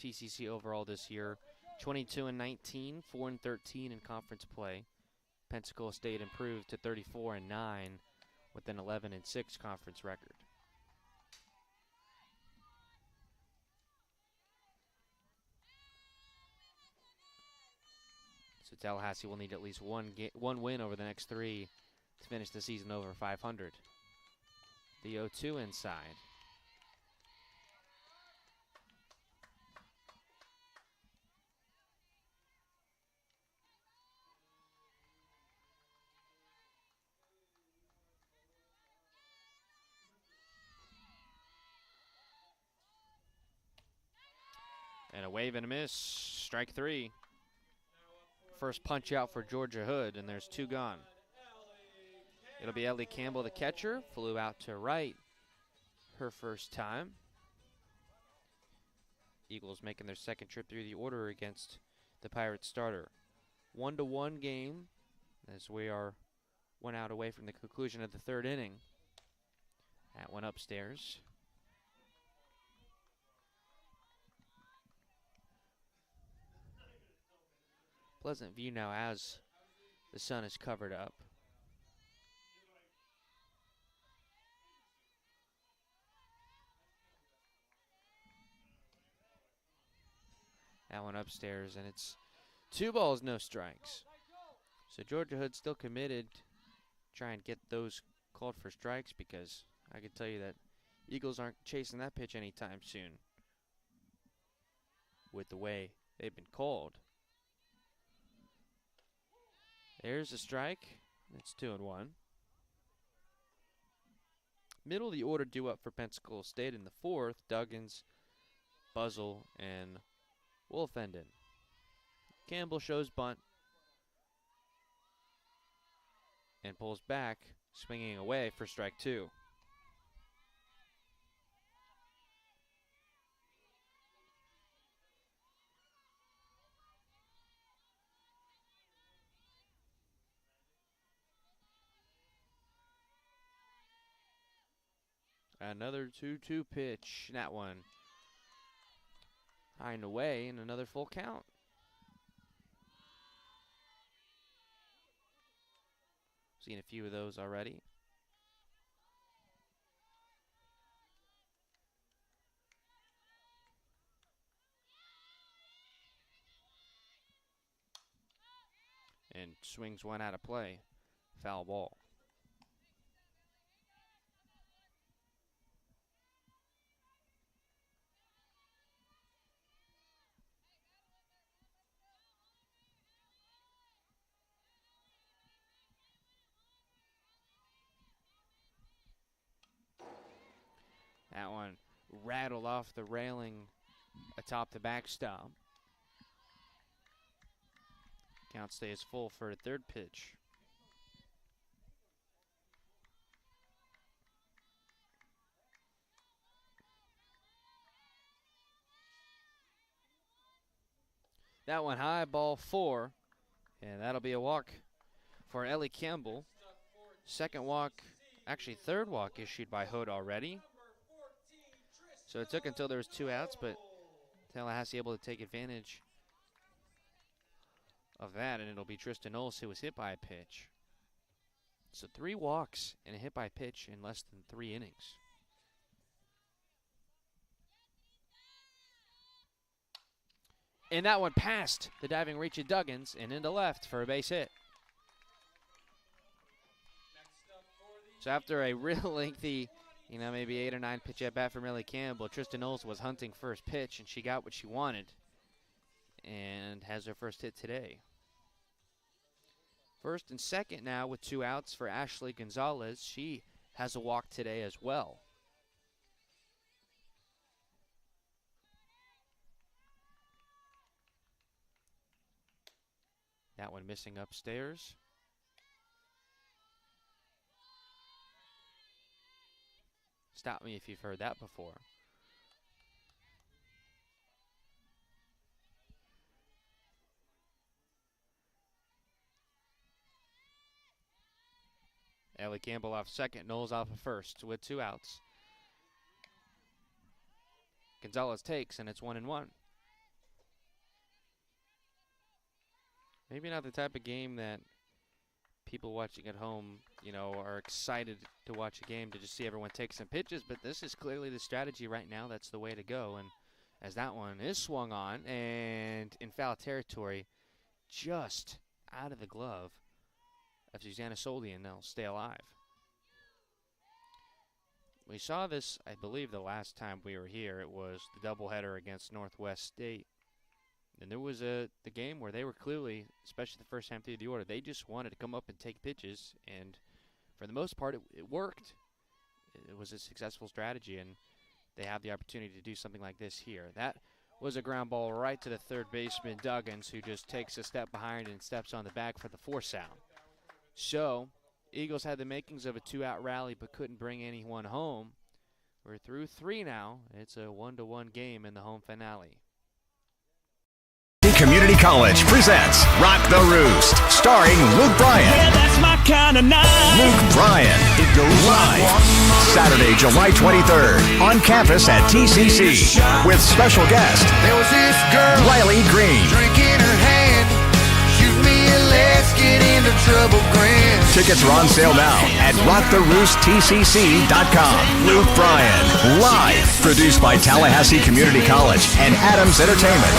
TCC overall this year, 22-19, 4-13 in conference play. Pensacola State improved to 34-9 with an 11-6 conference record. So Tallahassee will need at least one win over the next 3 to finish the season over 500. The 0-2 inside. And a wave and a miss. Strike 3. First punch out for Georgia Hood, and there's 2 gone. It'll be Ellie Campbell, the catcher. Flew out to right her first time. Eagles making their second trip through the order against the Pirates starter. 1-1 game as we are 1 out away from the conclusion of the 3rd inning. That one upstairs. Pleasant view now as the sun is covered up. That one upstairs, and it's 2 balls, no strikes. So Georgia Hood still committed to try and get those called for strikes, because I can tell you that Eagles aren't chasing that pitch anytime soon with the way they've been called. There's a strike. It's 2-1. Middle of the order due up for Pensacola State in the 4th. Duggins, Buzzle, and Wolfenden. Campbell shows bunt and pulls back, swinging away for strike 2. Another 2-2 pitch. That one high and away, and another full count. Seen a few of those already. and swings one out of play. Foul ball. That one rattled off the railing atop the backstop. Count stays full for a third pitch. That one high, ball 4, and that'll be a walk for Ellie Campbell. Second walk, actually third walk issued by Hood already. So it took until there was 2 outs, but Tallahassee able to take advantage of that, and it'll be Tristan Knowles who was hit by a pitch. So 3 walks and a hit by pitch in less than 3 innings. And that one passed the diving reach of Duggins and into left for a base hit. So after a real lengthy, maybe 8 or 9 pitch at bat from Ellie Campbell, Tristan Knowles was hunting first pitch, and she got what she wanted and has her first hit today. First and second now with 2 outs for Ashley Gonzalez. She has a walk today as well. That one missing upstairs. Stop me if you've heard that before. Ellie Campbell off second, Knowles off of first with 2 outs. Gonzalez takes, and it's 1-1. Maybe not the type of game that people watching at home, are excited to watch a game to just see everyone take some pitches, but this is clearly the strategy right now. That's the way to go. And as that one is swung on and in foul territory, just out of the glove of Susanna Solian, they'll stay alive. We saw this, I believe, the last time we were here. It was the doubleheader against Northwest State. And there was the game where they were clearly, especially the first time through the order, they just wanted to come up and take pitches. And for the most part, it worked. It was a successful strategy, and they have the opportunity to do something like this here. That was a ground ball right to the third baseman, Duggins, who just takes a step behind and steps on the bag for the force out. So, Eagles had the makings of a 2-out rally but couldn't bring anyone home. We're through 3 now. It's a 1-1 game in the home finale. Community College presents Rock the Roost, starring Luke Bryan. Yeah, that's my kind of night. Luke Bryan, it goes live Saturday, July 23rd on campus at TCC with special guest There was this girl, Riley Green. drink in her hand. Shoot me a let's get into trouble grin. Tickets are on sale now at rocktheroosttcc.com. Luke Bryan, live, produced by Tallahassee Community College and Adams Entertainment.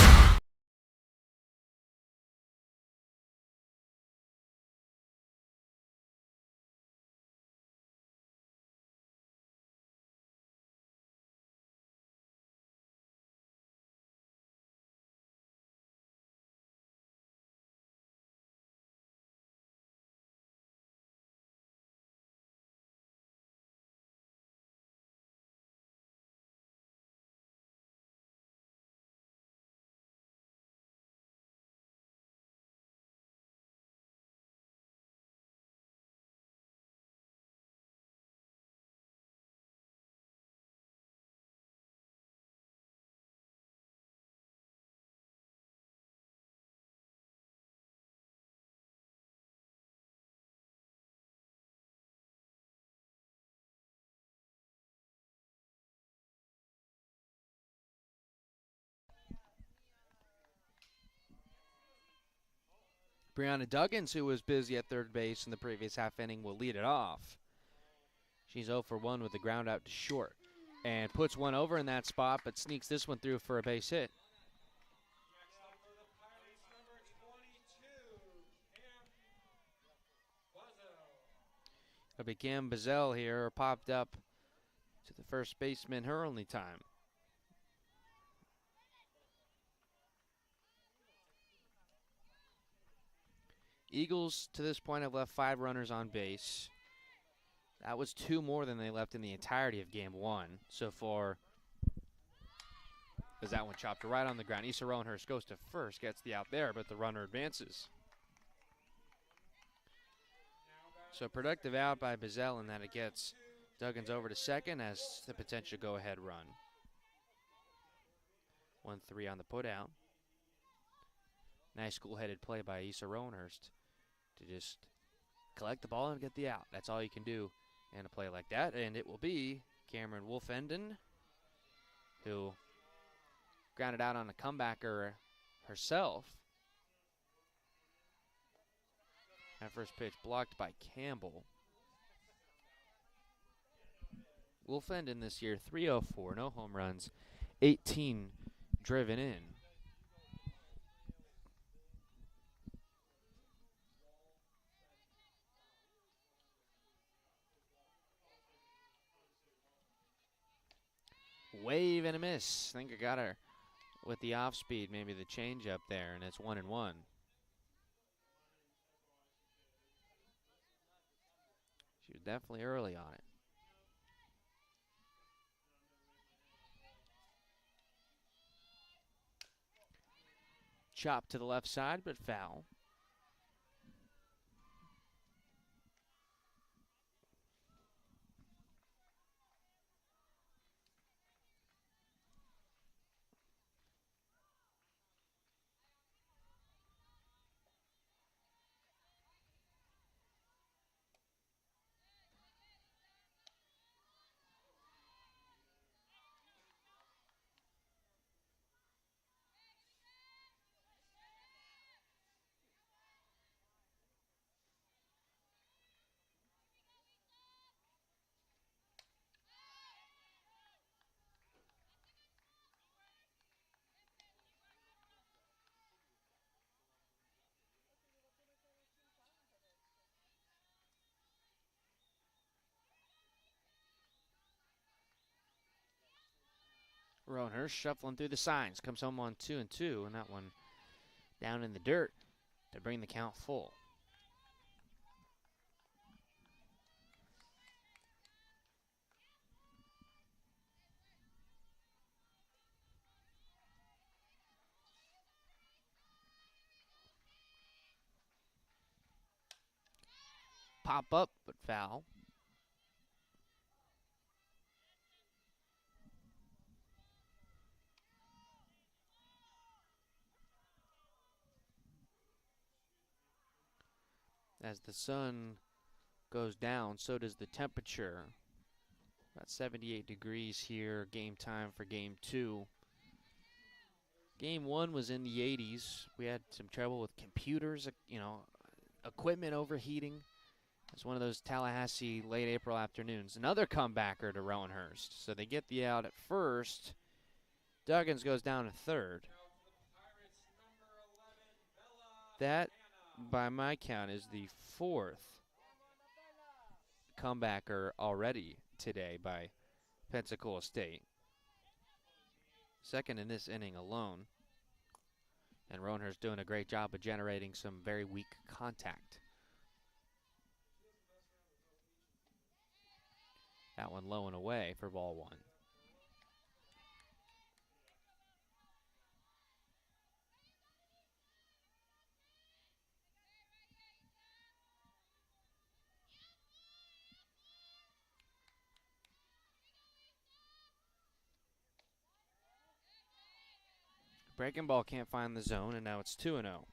Brianna Duggins, who was busy at third base in the previous half inning, will lead it off. She's 0 for 1 with the ground out to short and puts one over in that spot, but sneaks this one through for a base hit. It'll be Cam Bazell here, popped up to the first baseman, her only time. Eagles, to this point, have left 5 runners on base. That was 2 more than they left in the entirety of Game 1 so far. As that one chopped right on the ground. Issa Roanhurst goes to first, gets the out there, but the runner advances. So productive out by Bazell in that it gets Duggins over to second as the potential go-ahead run. 1-3 on the putout. Nice cool-headed play by Issa Roanhurst to just collect the ball and get the out. That's all you can do in a play like that, and it will be Cameron Wolfenden, who grounded out on a comebacker herself. That first pitch blocked by Campbell. Wolfenden this year, 304, no home runs, 18 driven in. Wave and a miss. I think I got her with the off speed, maybe the change up there, and it's 1-1. She was definitely early on it. Chop to the left side, but foul. Roanhurst shuffling through the signs, comes home on 2-2, and that one down in the dirt to bring the count full. Pop up, but foul. As the sun goes down, so does the temperature. About 78 degrees here, game time for game 2. Game 1 was in the 80s. We had some trouble with computers, equipment overheating. It's one of those Tallahassee late April afternoons. Another comebacker to Roanhurst. So they get the out at first. Duggins goes down to third. That, by my count, is the 4th comebacker already today by Pensacola State. Second in this inning alone. And Roanhurst doing a great job of generating some very weak contact. That one low and away for ball 1. Breaking ball can't find the zone, and now it's 2-0.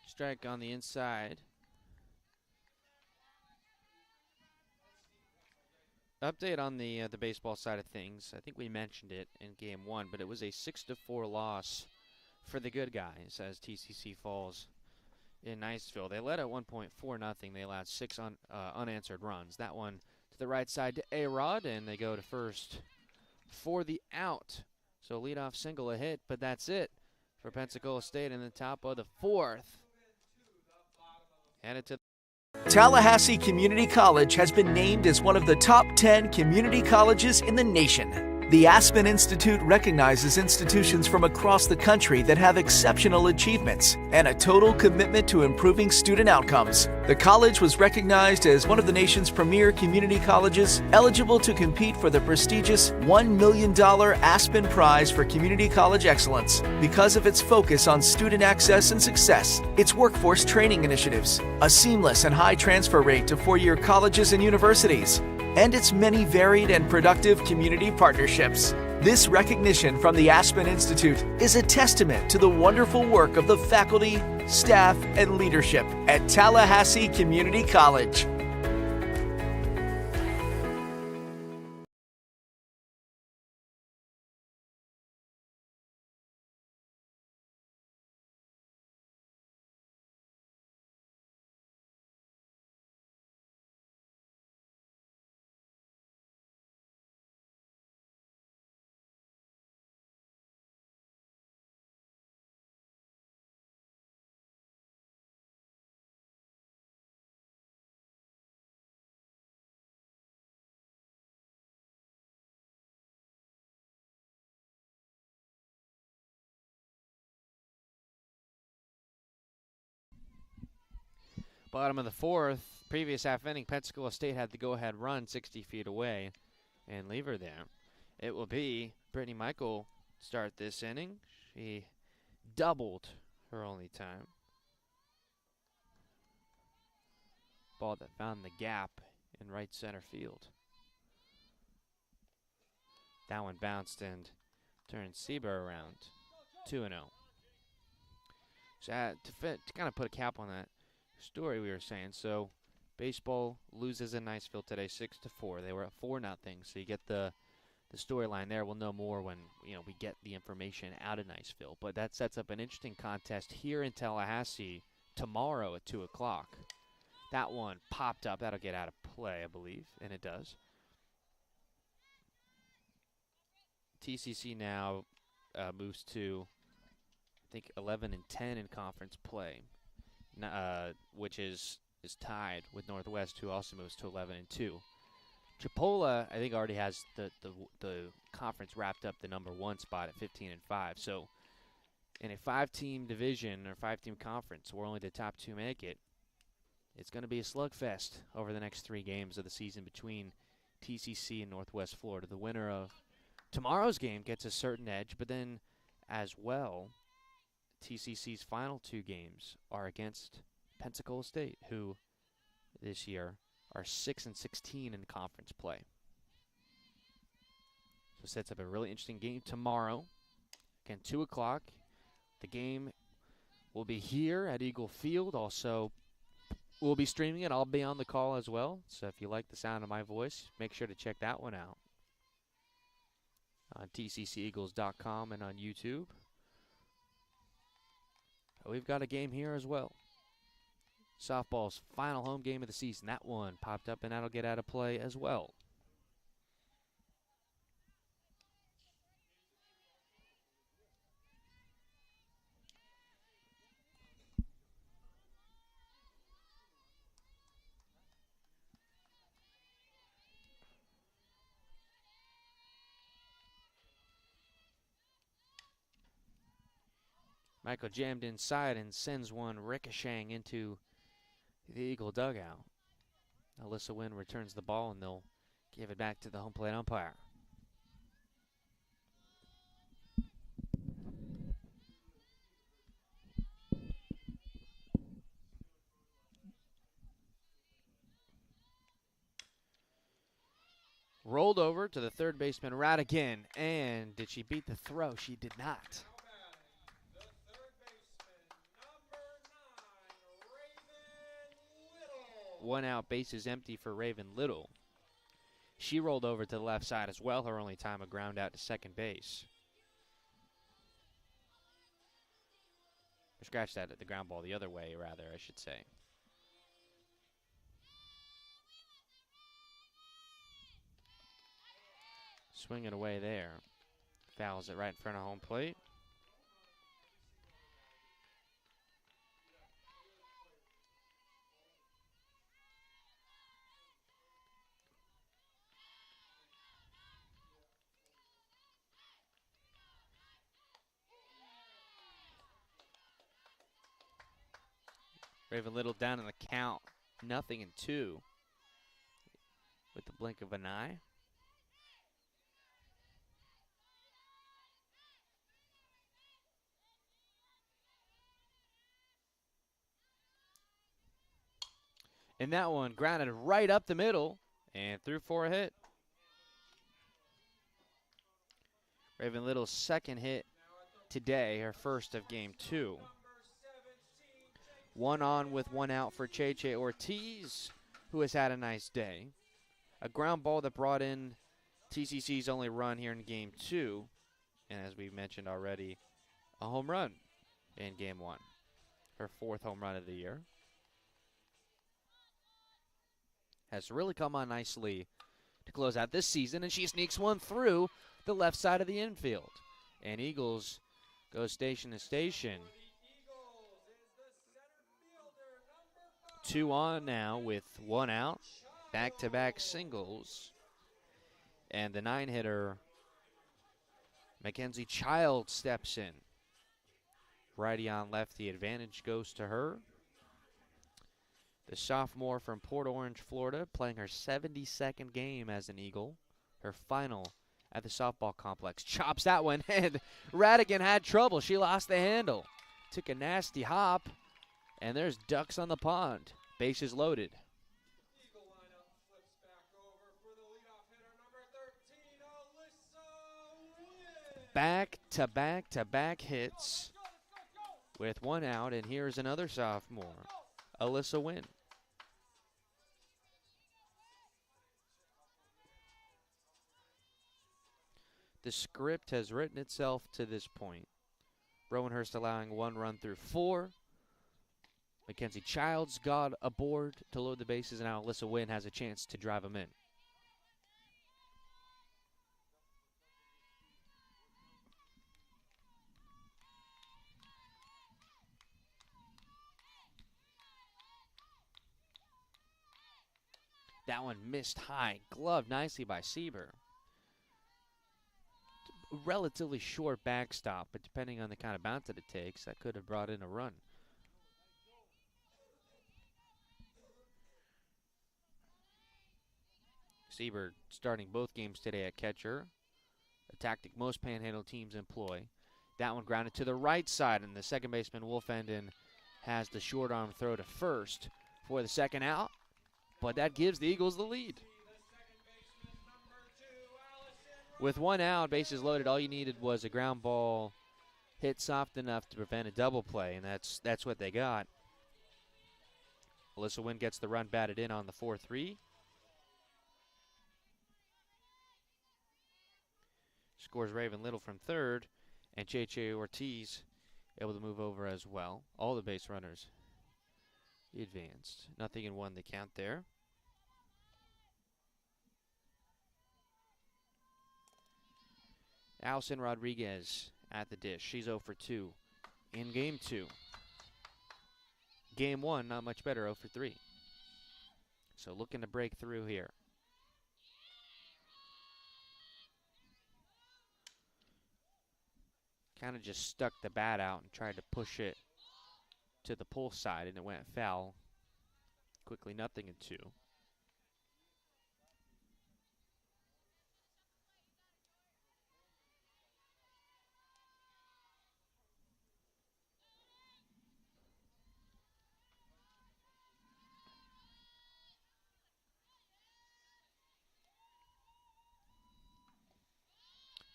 Strike on the inside. Update on the baseball side of things. I think we mentioned it in game 1, but it was a 6-4 loss for the good guys as TCC falls in Niceville. They led at one point 4-0. They allowed 6 unanswered runs. That one to the right side to A-Rod, and they go to first for the out. So leadoff single, a hit, but that's it for Pensacola State in the top of the 4th. Headed to Tallahassee Community College has been named as one of the top 10 community colleges in the nation. The Aspen Institute recognizes institutions from across the country that have exceptional achievements and a total commitment to improving student outcomes. The college was recognized as one of the nation's premier community colleges, eligible to compete for the prestigious $1 million Aspen Prize for Community College Excellence because of its focus on student access and success, its workforce training initiatives, a seamless and high transfer rate to four-year colleges and universities, and its many varied and productive community partnerships. This recognition from the Aspen Institute is a testament to the wonderful work of the faculty, staff, and leadership at Tallahassee Community College. bottom of the 4th. Previous half inning, Pensacola State had the go-ahead run 60 feet away and leave her there. It will be Brittany Michael start this inning. She doubled her only time. Ball that found the gap in right center field. That one bounced and turned Sieber around. 2-0. So to kind of put a cap on that story we were saying, so baseball loses in Niceville today 6-4. They were at 4-0, so you get the storyline there. We'll know more when we get the information out of Niceville. But that sets up an interesting contest here in Tallahassee tomorrow at 2 o'clock. That one popped up. That'll get out of play, I believe, and it does. TCC now moves to, I think, 11-10 in conference play, which is tied with Northwest, who also moves to 11-2. Chipola, I think, already has the conference wrapped up, the number 1 spot at 15-5. So in a 5-team division or 5-team conference where only the top 2 make it, it's going to be a slugfest over the next 3 games of the season between TCC and Northwest Florida. The winner of tomorrow's game gets a certain edge, but then as well, TCC's final 2 games are against Pensacola State, who this year are 6-16 in conference play. So it sets up a really interesting game tomorrow. Again, 2 o'clock. The game will be here at Eagle Field. Also, we'll be streaming it. I'll be on the call as well. So if you like the sound of my voice, make sure to check that one out on tcceagles.com and on YouTube. We've got a game here as well. Softball's final home game of the season. That one popped up, and that'll get out of play as well. Michael jammed inside and sends one ricocheting into the Eagle dugout. Alyssa Wynn returns the ball, and they'll give it back to the home plate umpire. Rolled over to the third baseman, Radigan, and did she beat the throw? She did not. One out, bases empty for Raven Little. She rolled over to the left side as well, her only time a ground out to second base. scratch that, the ground ball the other way, rather, I should say. Swinging away there. Fouls it right in front of home plate. Raven Little down in the count. 0-2 with the blink of an eye. And that one grounded right up the middle and through for a hit. Raven Little's second hit today, her first of game 2. 1 on with 1 out for Che Ortiz, who has had a nice day. A ground ball that brought in TCC's only run here in game 2. And as we mentioned already, a home run in game 1. Her 4th home run of the year. Has really come on nicely to close out this season, and she sneaks one through the left side of the infield. And Eagles go station to station. 2 on now with 1 out. Back-to-back singles. And the 9-hitter, Mackenzie Child, steps in. Righty on lefty, advantage goes to her. The sophomore from Port Orange, Florida, playing her 72nd game as an Eagle. Her final at the softball complex. Chops that one, and Radigan had trouble. She lost the handle. Took a nasty hop, and there's ducks on the pond. Bases loaded. Back-to-back-to-back hits with 1 out, and here's another sophomore, Alyssa Wynn. The script has written itself to this point. Rowanhurst allowing 1 run through 4. Mackenzie Childs got aboard to load the bases, and now Alyssa Wynn has a chance to drive them in. That one missed high. Gloved nicely by Sieber. Relatively short backstop, but depending on the kind of bounce that it takes, that could have brought in a run. Sieber starting both games today at catcher, a tactic most Panhandle teams employ. That one grounded to the right side, and the second baseman, Wolfenden, has the short arm throw to first for the second out, but that gives the Eagles the lead. With 1 out, bases loaded, all you needed was a ground ball hit soft enough to prevent a double play, and that's what they got. Alyssa Wynn gets the run batted in on the 4-3. Scores Raven Little from third, and Che Ortiz able to move over as well. All the base runners advanced. 0-1 the count there. Allison Rodriguez at the dish. She's 0 for 2 in game 2. Game 1, not much better, 0 for 3. So looking to break through here. Kind of just stuck the bat out and tried to push it to the pull side, and it went foul. Quickly 0-2.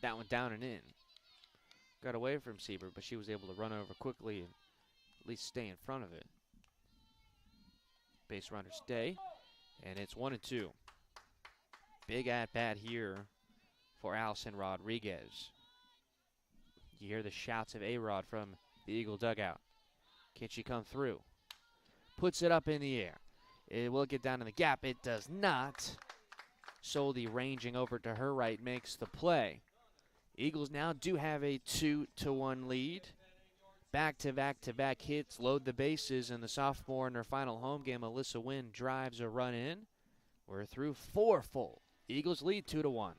That one down and in. Got away from Sieber, but she was able to run over quickly and at least stay in front of it. Base runners stay, and it's 1-2. Big at-bat here for Allison Rodriguez. You hear the shouts of A-Rod from the Eagle dugout. Can she come through? Puts it up in the air. It will get down in the gap. It does not. Soldi ranging over to her right makes the play. Eagles now do have a 2-1 lead. Back-to-back hits, load the bases, and the sophomore in her final home game, Alyssa Wynn, drives a run in. We're through 4 full. Eagles lead 2-1.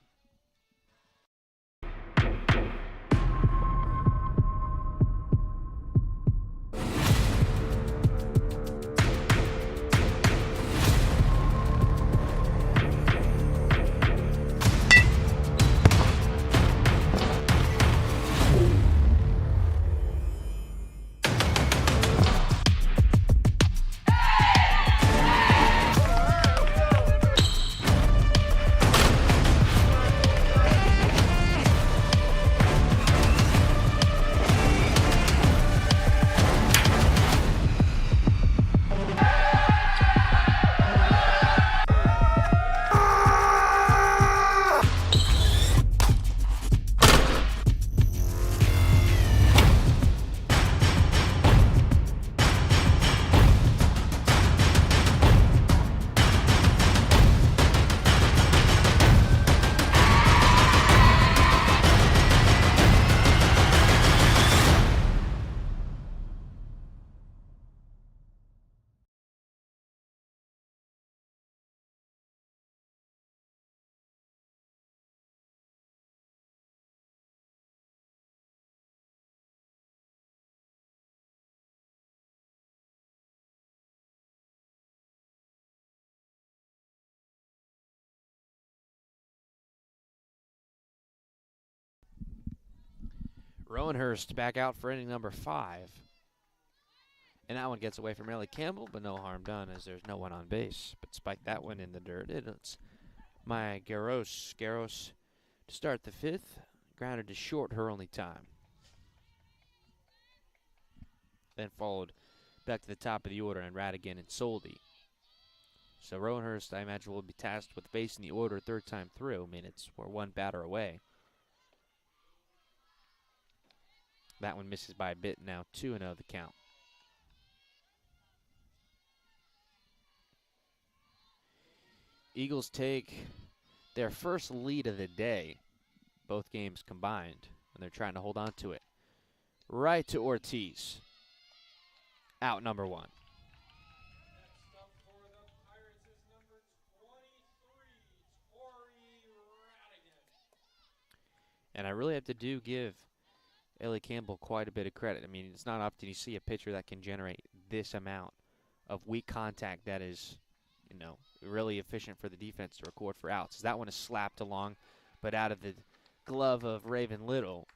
Rowanhurst back out for inning number 5. And that one gets away from Ellie Campbell, but no harm done as there's no one on base. But spiked that one in the dirt. It's Maya Garros. Garros to start the 5th. Grounded to short, her only time. Then followed back to the top of the order and Radigan and Soldi. So Rowanhurst, I imagine, will be tasked with base in the order 3rd time through. I mean, we're one batter away. That one misses by a bit now, 2-0 the count. Eagles take their first lead of the day, both games combined, and they're trying to hold on to it. Right to Ortiz. Out number 1. And I really have to give Ellie Campbell quite a bit of credit. I mean, it's not often you see a pitcher that can generate this amount of weak contact that is, really efficient for the defense to record for outs. That one is slapped along, but out of the glove of Raven Little.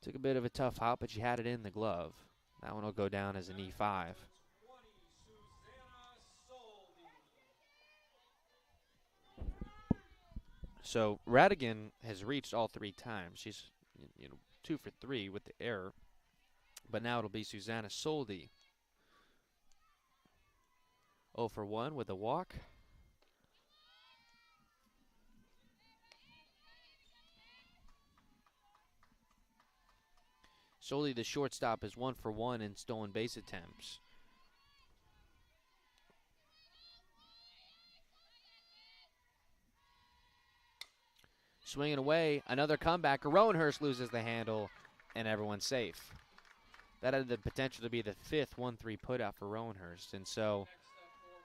Took a bit of a tough hop, but she had it in the glove. That one will go down as an E5. So Radigan has reached all 3 times. She's 2 for 3 with the error. But now it'll be Susanna Soldi. 0 for 1 with a walk. Soldi, the shortstop, is 1 for 1 in stolen base attempts. Swinging away, another comeback. Rowanhurst loses the handle, and everyone's safe. That had the potential to be the 5th 1-3 putout for Rowanhurst. And so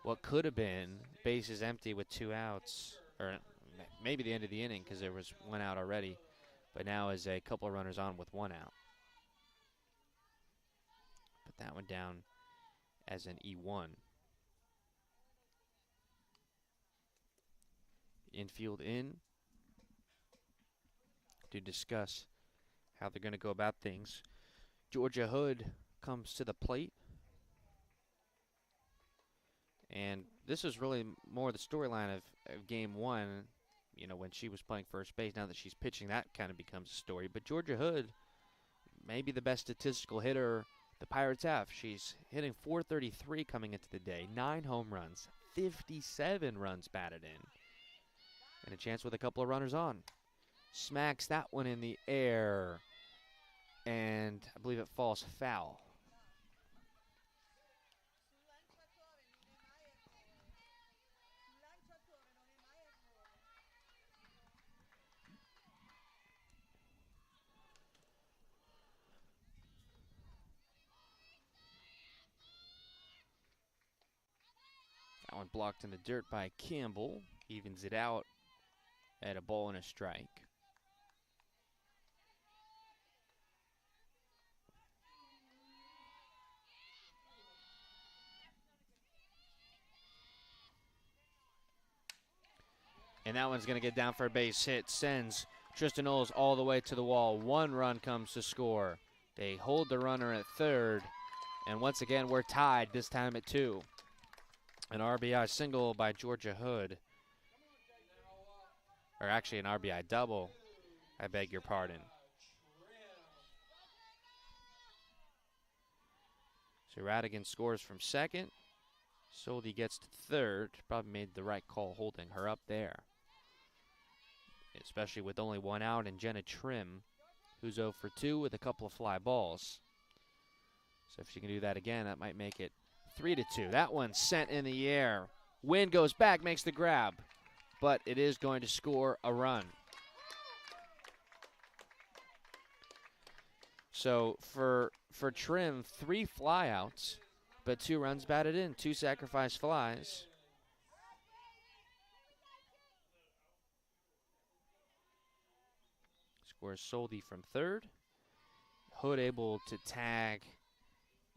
what could have been bases empty with 2 outs, or maybe the end of the inning because there was 1 out already, but now is a couple of runners on with 1 out. Put that one down as an E1. Infield in to discuss how they're going to go about things. Georgia Hood comes to the plate. And this is really more the storyline of game 1, when she was playing first base. Now that she's pitching, that kind of becomes a story. But Georgia Hood, maybe the best statistical hitter the Pirates have. She's hitting .433 coming into the day. 9 home runs, 57 runs batted in. And a chance with a couple of runners on. Smacks that one in the air. and I believe it falls foul. That one blocked in the dirt by Campbell. Evens it out at a ball and a strike. And that one's going to get down for a base hit. Sends Tristan Knowles all the way to the wall. 1 run comes to score. They hold the runner at third. And once again, we're tied, this time at 2. An RBI single by Georgia Hood. Or actually an RBI double. I beg your pardon. So Radigan scores from second. Soldi gets to third. Probably made the right call holding her up there. Especially with only 1 out, and Jenna Trim, who's 0 for 2 with a couple of fly balls. So if she can do that again, that might make it 3-2. That one sent in the air. Wind goes back, makes the grab, but it is going to score a run. So for Trim, 3 flyouts, but 2 runs batted in, 2 sacrifice flies. Scores Soldi from third. Hood able to tag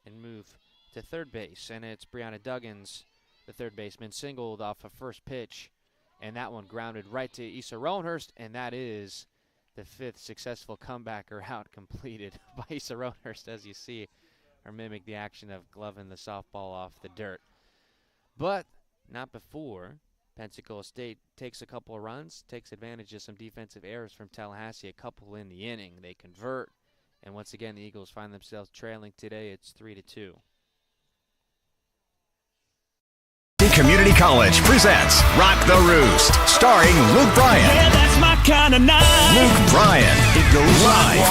and move to third base, and it's Brianna Duggins, the third baseman, singled off a first pitch, and that one grounded right to Issa Roanhurst, and that is the 5th successful comebacker out completed by Issa Roanhurst, as you see her mimic the action of gloving the softball off the dirt. But not before Pensacola State takes a couple of runs, takes advantage of some defensive errors from Tallahassee, a couple in the inning. They convert, and once again the Eagles find themselves trailing today. It's 3-2. Community College presents Rock the Roost, starring Luke Bryan. Yeah, that's my kind of night. Luke Bryan, it goes live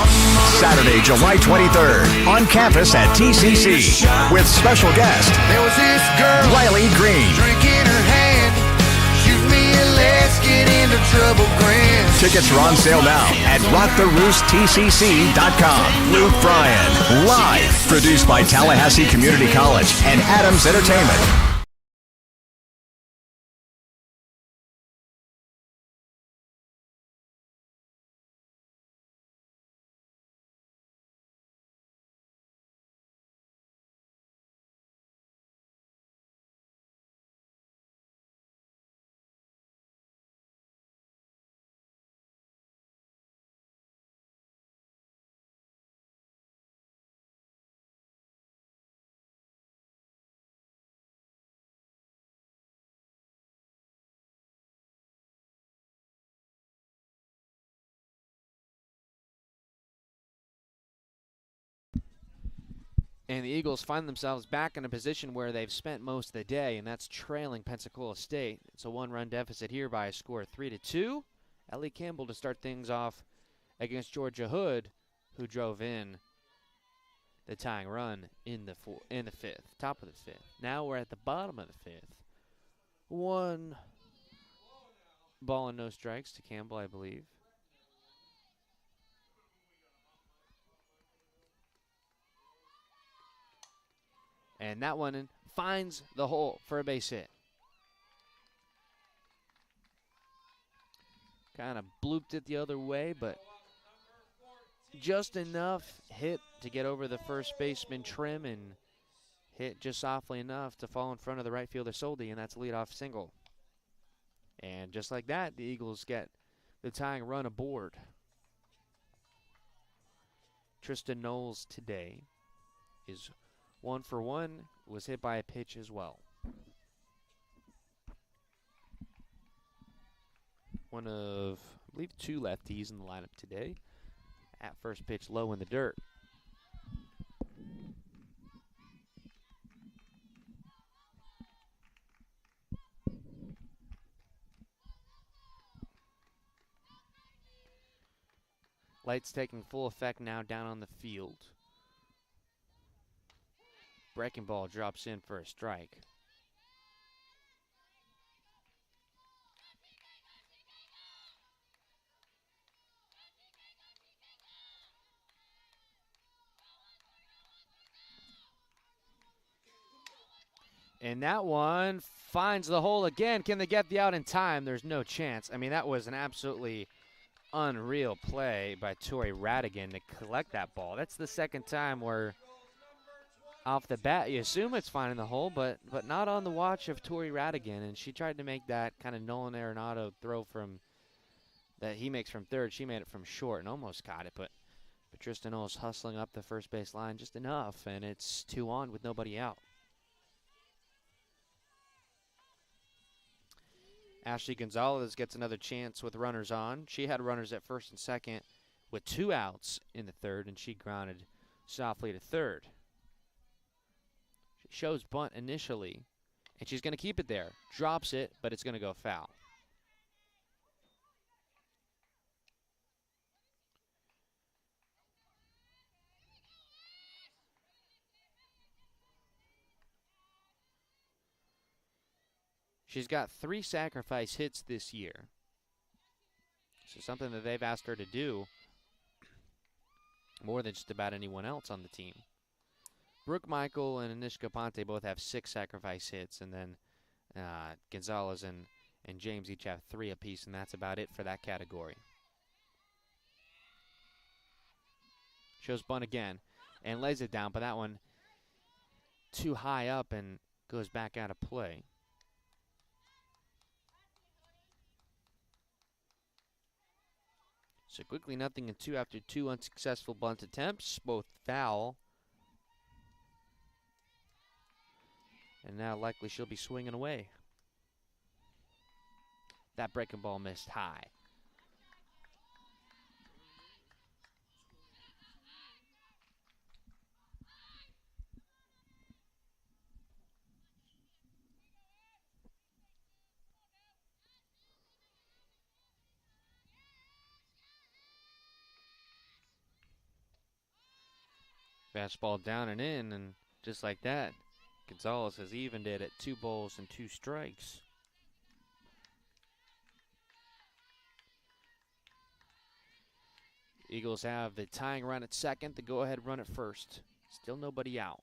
Saturday, July 23rd on campus at TCC with special guest There was this girl, Riley Green. drink in her hand. Shoot me and let's get into trouble, grin. Tickets are on sale now at rocktheroosttcc.com. Luke Bryan, live, produced by Tallahassee Community College and Adams Entertainment. And the Eagles find themselves back in a position where they've spent most of the day, and that's trailing Pensacola State. It's a 1-run deficit here by a score of 3-2. Ellie Campbell to start things off against Georgia Hood, who drove in the tying run in the 5th, top of the 5th. Now we're at the bottom of the 5th. 1 ball and no strikes to Campbell, I believe. And that one finds the hole for a base hit. Kind of blooped it the other way, but just enough hit to get over the first baseman Trim and hit just softly enough to fall in front of the right fielder Soldi, and that's a leadoff single. And just like that, the Eagles get the tying run aboard. Tristan Knowles today is 1 for 1, was hit by a pitch as well. One of, I believe, 2 lefties in the lineup today. At first pitch, low in the dirt. Lights taking full effect now down on the field. Breaking ball drops in for a strike. And that one finds the hole again. Can they get the out in time? There's no chance. I mean, that was an absolutely unreal play by Tori Radigan to collect that ball. That's the second time where off the bat you assume it's finding the hole, but not on the watch of Tori Radigan. And she tried to make that kind of Nolan Arenado throw from that he makes from third. She made it from short and almost caught it, but Trista Knowles hustling up the first base line just enough, and it's 2 on with nobody out. Ashley Gonzalez gets another chance with runners on. She had runners at first and second with 2 outs in the third, and she grounded softly to third. She shows bunt initially, and she's going to keep it there. Drops it, but it's going to go foul. She's got 3 sacrifice hits this year. So something that they've asked her to do more than just about anyone else on the team. Brooke Michael and Anishka Ponte both have 6 sacrifice hits, and then Gonzalez and James each have 3 apiece, and that's about it for that category. Shows bunt again and lays it down, but that one too high up and goes back out of play. So quickly 0-2 after 2 unsuccessful bunt attempts, both foul. And now likely she'll be swinging away. That breaking ball missed high. Fastball down and in, and just like that, Gonzalez has evened it at 2 balls and 2 strikes. Eagles have the tying run at second, the go-ahead run at first. Still nobody out.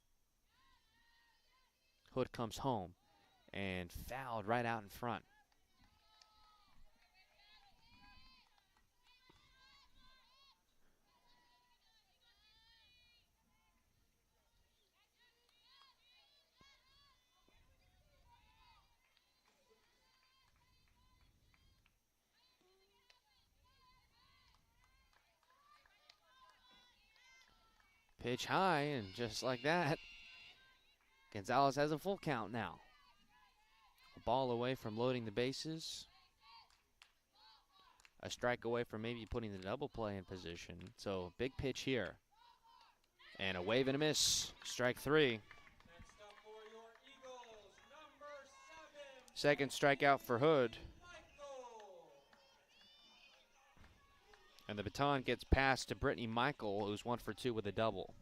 Hood comes home and fouled right out in front. Pitch high, and just like that, Gonzalez has a full count now. A ball away from loading the bases. A strike away from maybe putting the double play in position. So big pitch here. And a wave and a miss. Strike 3. Second strikeout for Hood. And the baton gets passed to Brittany Michael, who's 1 for 2 with a double.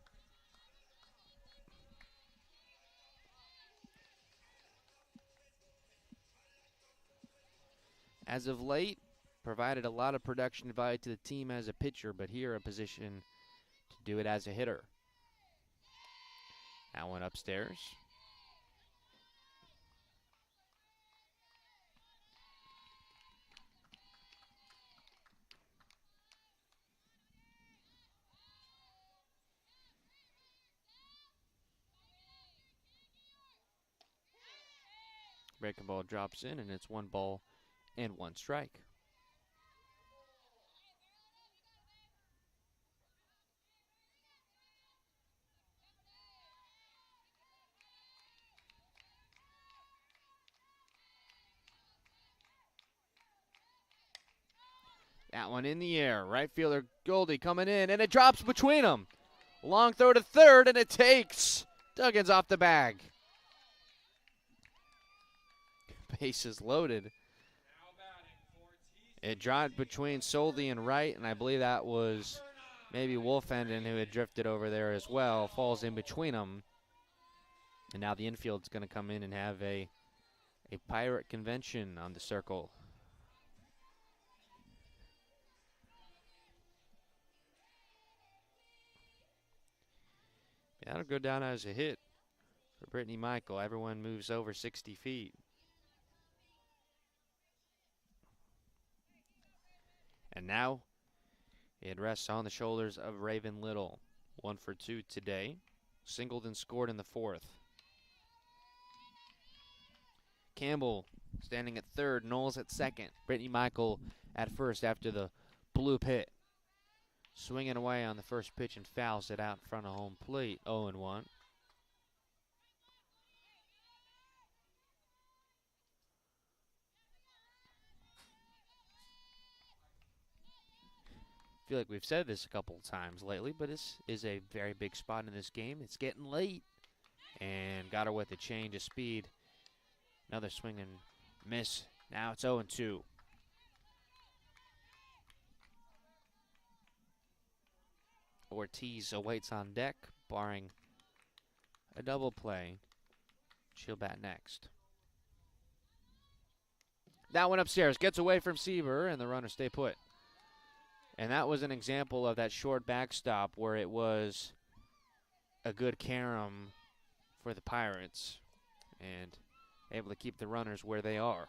As of late, provided a lot of production value to the team as a pitcher, but here a position to do it as a hitter. That one upstairs. Breaking ball drops in, and it's 1 ball and 1 strike. That one in the air. Right fielder Goldie coming in, and it drops between them. Long throw to third, and it takes Duggins off the bag. Bases loaded. It dropped between Soldi and right, and I believe that was maybe Wolfenden, who had drifted over there as well, falls in between them. And now the infield's going to come in and have a pirate convention on the circle. That'll go down as a hit for Brittany Michael. Everyone moves over 60 feet. And now it rests on the shoulders of Raven Little. 1 for 2 today. Singled and scored in the 4th. Campbell standing at third. Knowles at second. Brittany Michael at first after the bloop hit. Swinging away on the first pitch and fouls it out in front of home plate. 0-1. I feel like we've said this a couple of times lately, but this is a very big spot in this game. It's getting late, and got her with a change of speed. Another swing and miss. Now it's 0-2. Ortiz awaits on deck, barring a double play. She'll bat next. That one upstairs gets away from Sieber, and the runners stay put. And that was an example of that short backstop where it was a good carom for the Pirates and able to keep the runners where they are.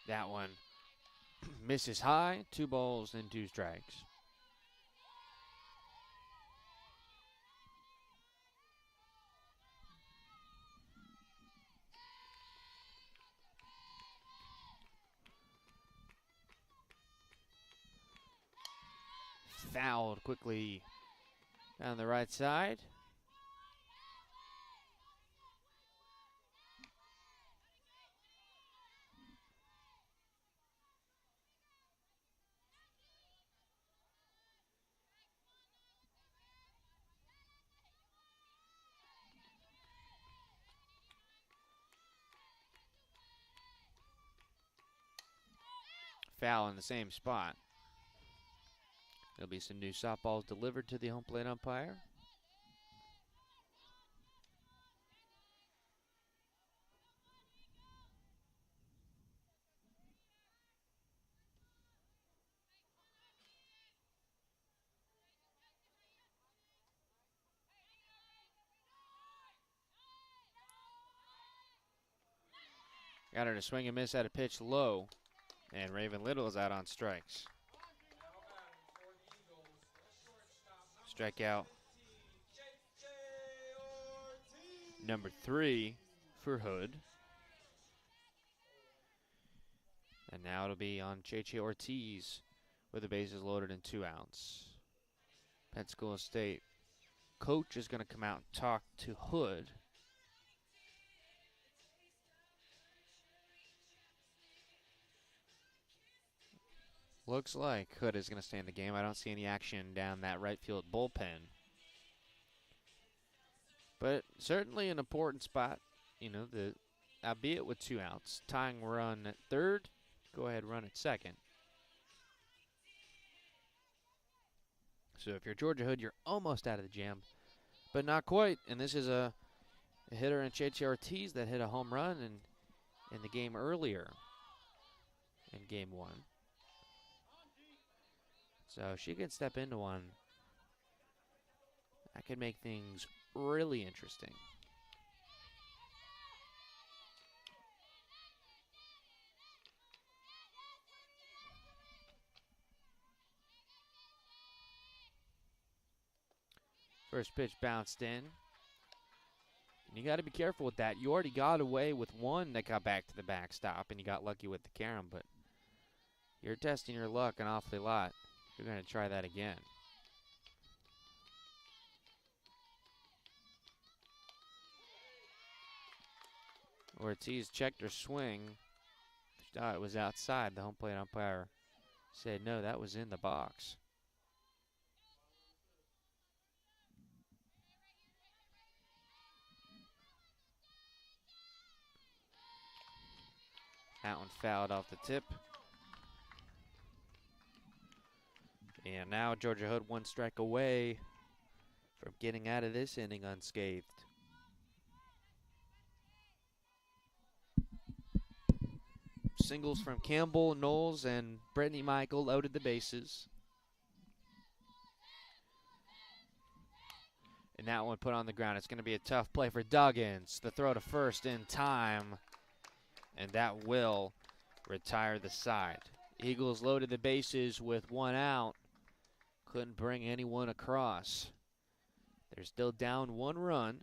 That one misses high, 2 balls and 2 strikes. Fouled quickly down the right side. Foul in the same spot. There'll be some new softballs delivered to the home plate umpire. Got her to swing and miss at a pitch low, and Raven Little is out on strikes. Strikeout number 3 for Hood. And now it'll be on Cheche Ortiz with the bases loaded and 2 outs. Pensacola State coach is going to come out and talk to Hood. Looks like Hood is going to stay in the game. I don't see any action down that right field bullpen. But certainly an important spot, you know, albeit with 2 outs. Tying run at third, go ahead run at second. So if you're Georgia Hood, you're almost out of the jam, but not quite. And this is a hitter in Cheche Ortiz that hit a home run in the game earlier in game 1. So she can step into one. That could make things really interesting. First pitch bounced in. And you got to be careful with that. You already got away with one that got back to the backstop, and you got lucky with the carom, but you're testing your luck an awfully lot. You're going to try that again. Ortiz checked her swing. Thought it was outside. The home plate umpire said no, that was in the box. That one fouled off the tip. And now Georgia Hood 1 strike away from getting out of this inning unscathed. Singles from Campbell, Knowles, and Brittany Michael loaded the bases. And that one put on the ground. It's going to be a tough play for Duggins. The throw to first in time, and that will retire the side. Eagles loaded the bases with 1 out. Couldn't bring anyone across. They're still down 1 run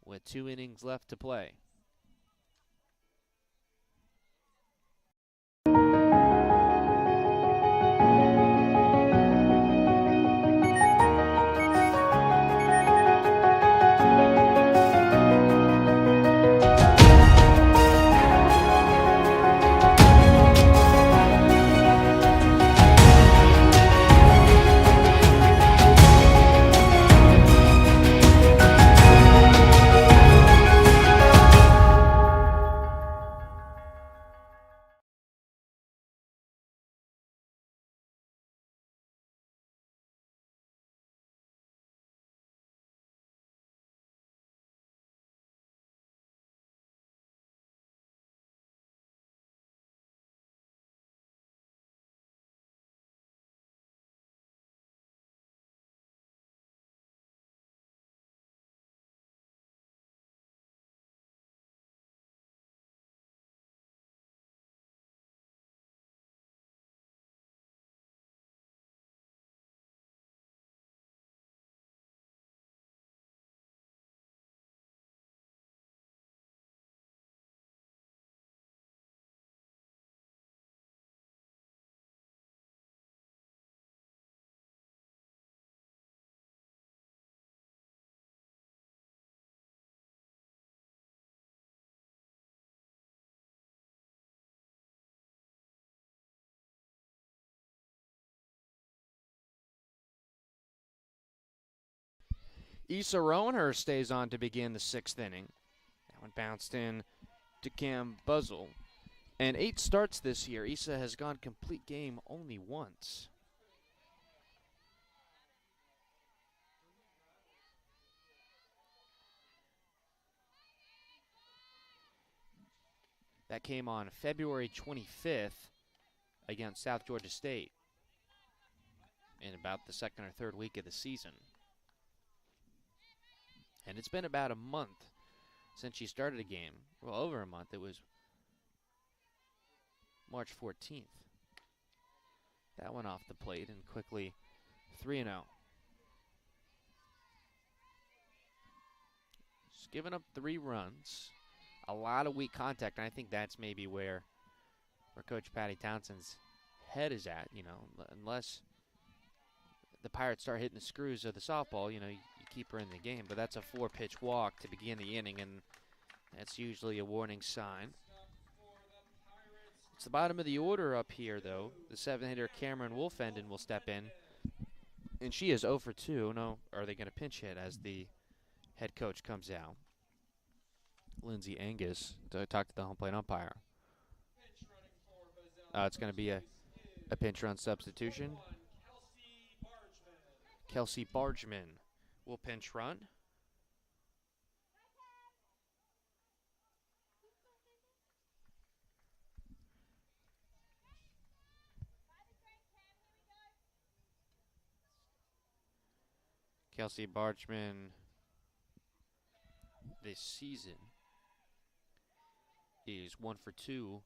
with 2 innings left to play. Issa Rowanhurst stays on to begin the 6th inning. That one bounced in to Cam Buzzle. And 8 starts this year. Issa has gone complete game only once. That came on February 25th against South Georgia State in about the 2nd or 3rd week of the season. And it's been about a month since she started a game. Well, over a month. It was March 14th. That went off the plate and quickly 3-0. She's given up 3 runs. A lot of weak contact, and I think that's maybe where Coach Patty Townsend's head is at, you know, unless the Pirates start hitting the screws of the softball, you know, you keep her in the game. But that's a 4-pitch walk to begin the inning, and that's usually a warning sign. It's the bottom of the order up here, though. The 7th-hitter Cameron Wolfenden will step in, and she is 0 for 2. No, are they going to pinch hit as the head coach comes out? Lindsey Angus to talk to the home plate umpire. It's going to be a pinch run substitution. Kelsey Bargeman will pinch run. Kelsey Bargeman this season is 1 for 2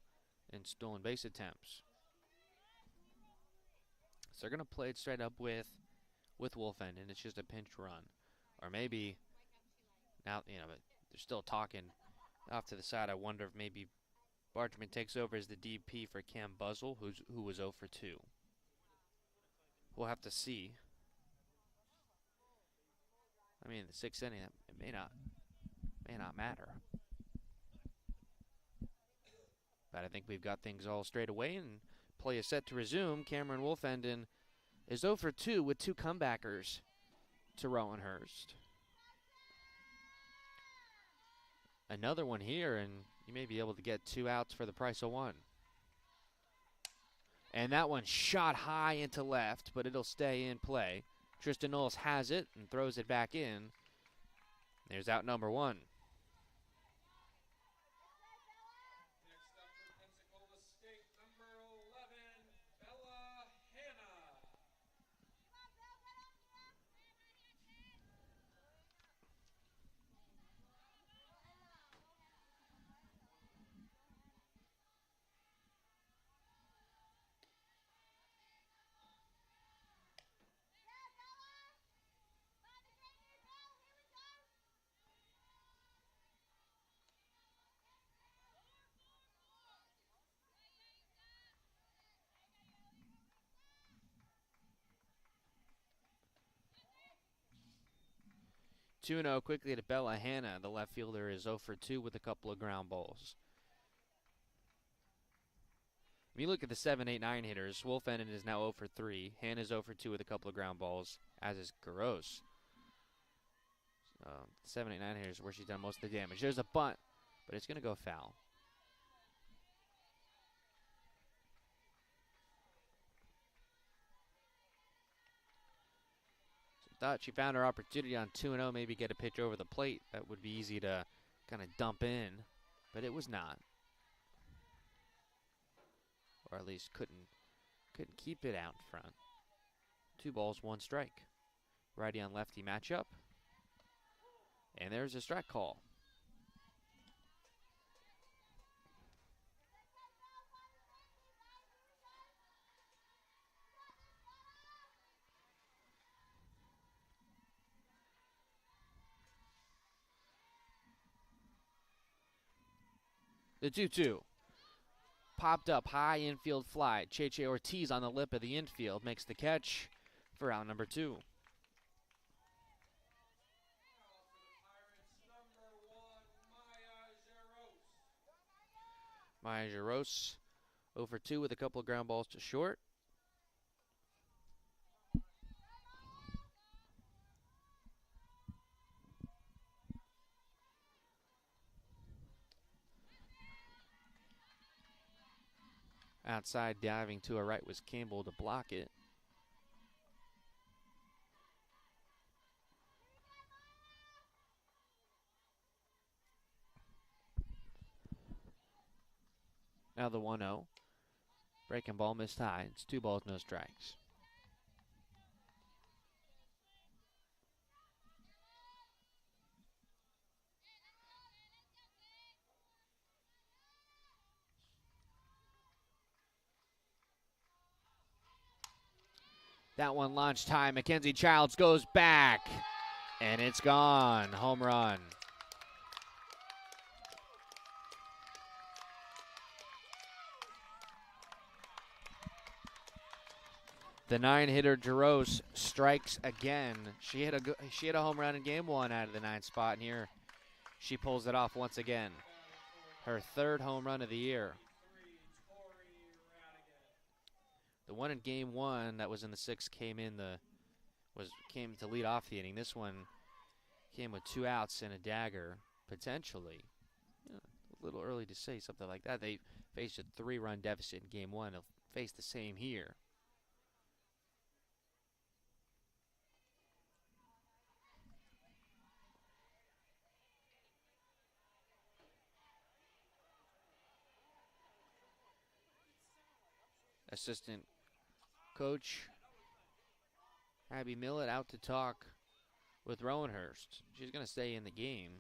in stolen base attempts. So they're going to play it straight up with Wolfenden. It's just a pinch run. Or maybe, now, you know, but they're still talking off to the side. I wonder if maybe Bargeman takes over as the DP for Cam Buzzle, who was 0 for 2. We'll have to see. I mean, the 6th inning, it may not matter. But I think we've got things all straight away, and play is set to resume. Cameron Wolfenden is 0 for 2 with 2 comebackers to Rowanhurst. Another one here, and you may be able to get 2 outs for the price of 1. And that one shot high into left, but it'll stay in play. Tristan Knowles has it and throws it back in. There's out number one. Next up for Pensacola State, number 11, Bella Hanna. 2-0 quickly to Bella Hanna. The left fielder is 0 for 2 with a couple of ground balls. When you look at the 7, 8, 9 hitters, Wolfenden is now 0 for 3. Hanna's 0 for 2 with a couple of ground balls, as is Gross. 7, 8, 9 hitters where she's done most of the damage. There's a bunt, but it's going to go foul. Thought she found her opportunity on 2-0, maybe get a pitch over the plate. That would be easy to kind of dump in, but it was not. Or at least couldn't keep it out in front. 2 balls, 1 strike. Righty on lefty matchup. And there's a strike call. The 2-2. Popped up high infield fly. Cheche Ortiz on the lip of the infield makes the catch for out number 2. Maya Jaros 0 for 2 with a couple of ground balls to short. Outside diving to her right was Campbell to block it. Now the 1-0. Breaking ball missed high. It's 2 balls, no strikes. That one launched high. Mackenzie Childs goes back, and it's gone. Home run. The 9-hitter Jaros strikes again. She had a home run in game 1 out of the 9th spot, and here she pulls it off once again. Her 3rd home run of the year. The one in game 1 that was in the 6th came to lead off the inning. This one came with 2 outs and a dagger, potentially. A little early to say something like that. They faced a 3-run deficit in game 1. They'll face the same here. Assistant coach Abby Millett out to talk with Rowanhurst. She's going to stay in the game.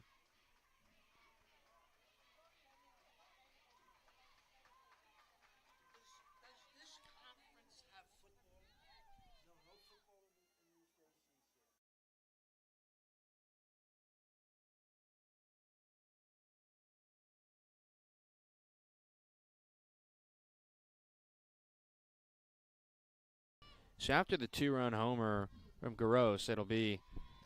So after the 2-run homer from Garros, it'll be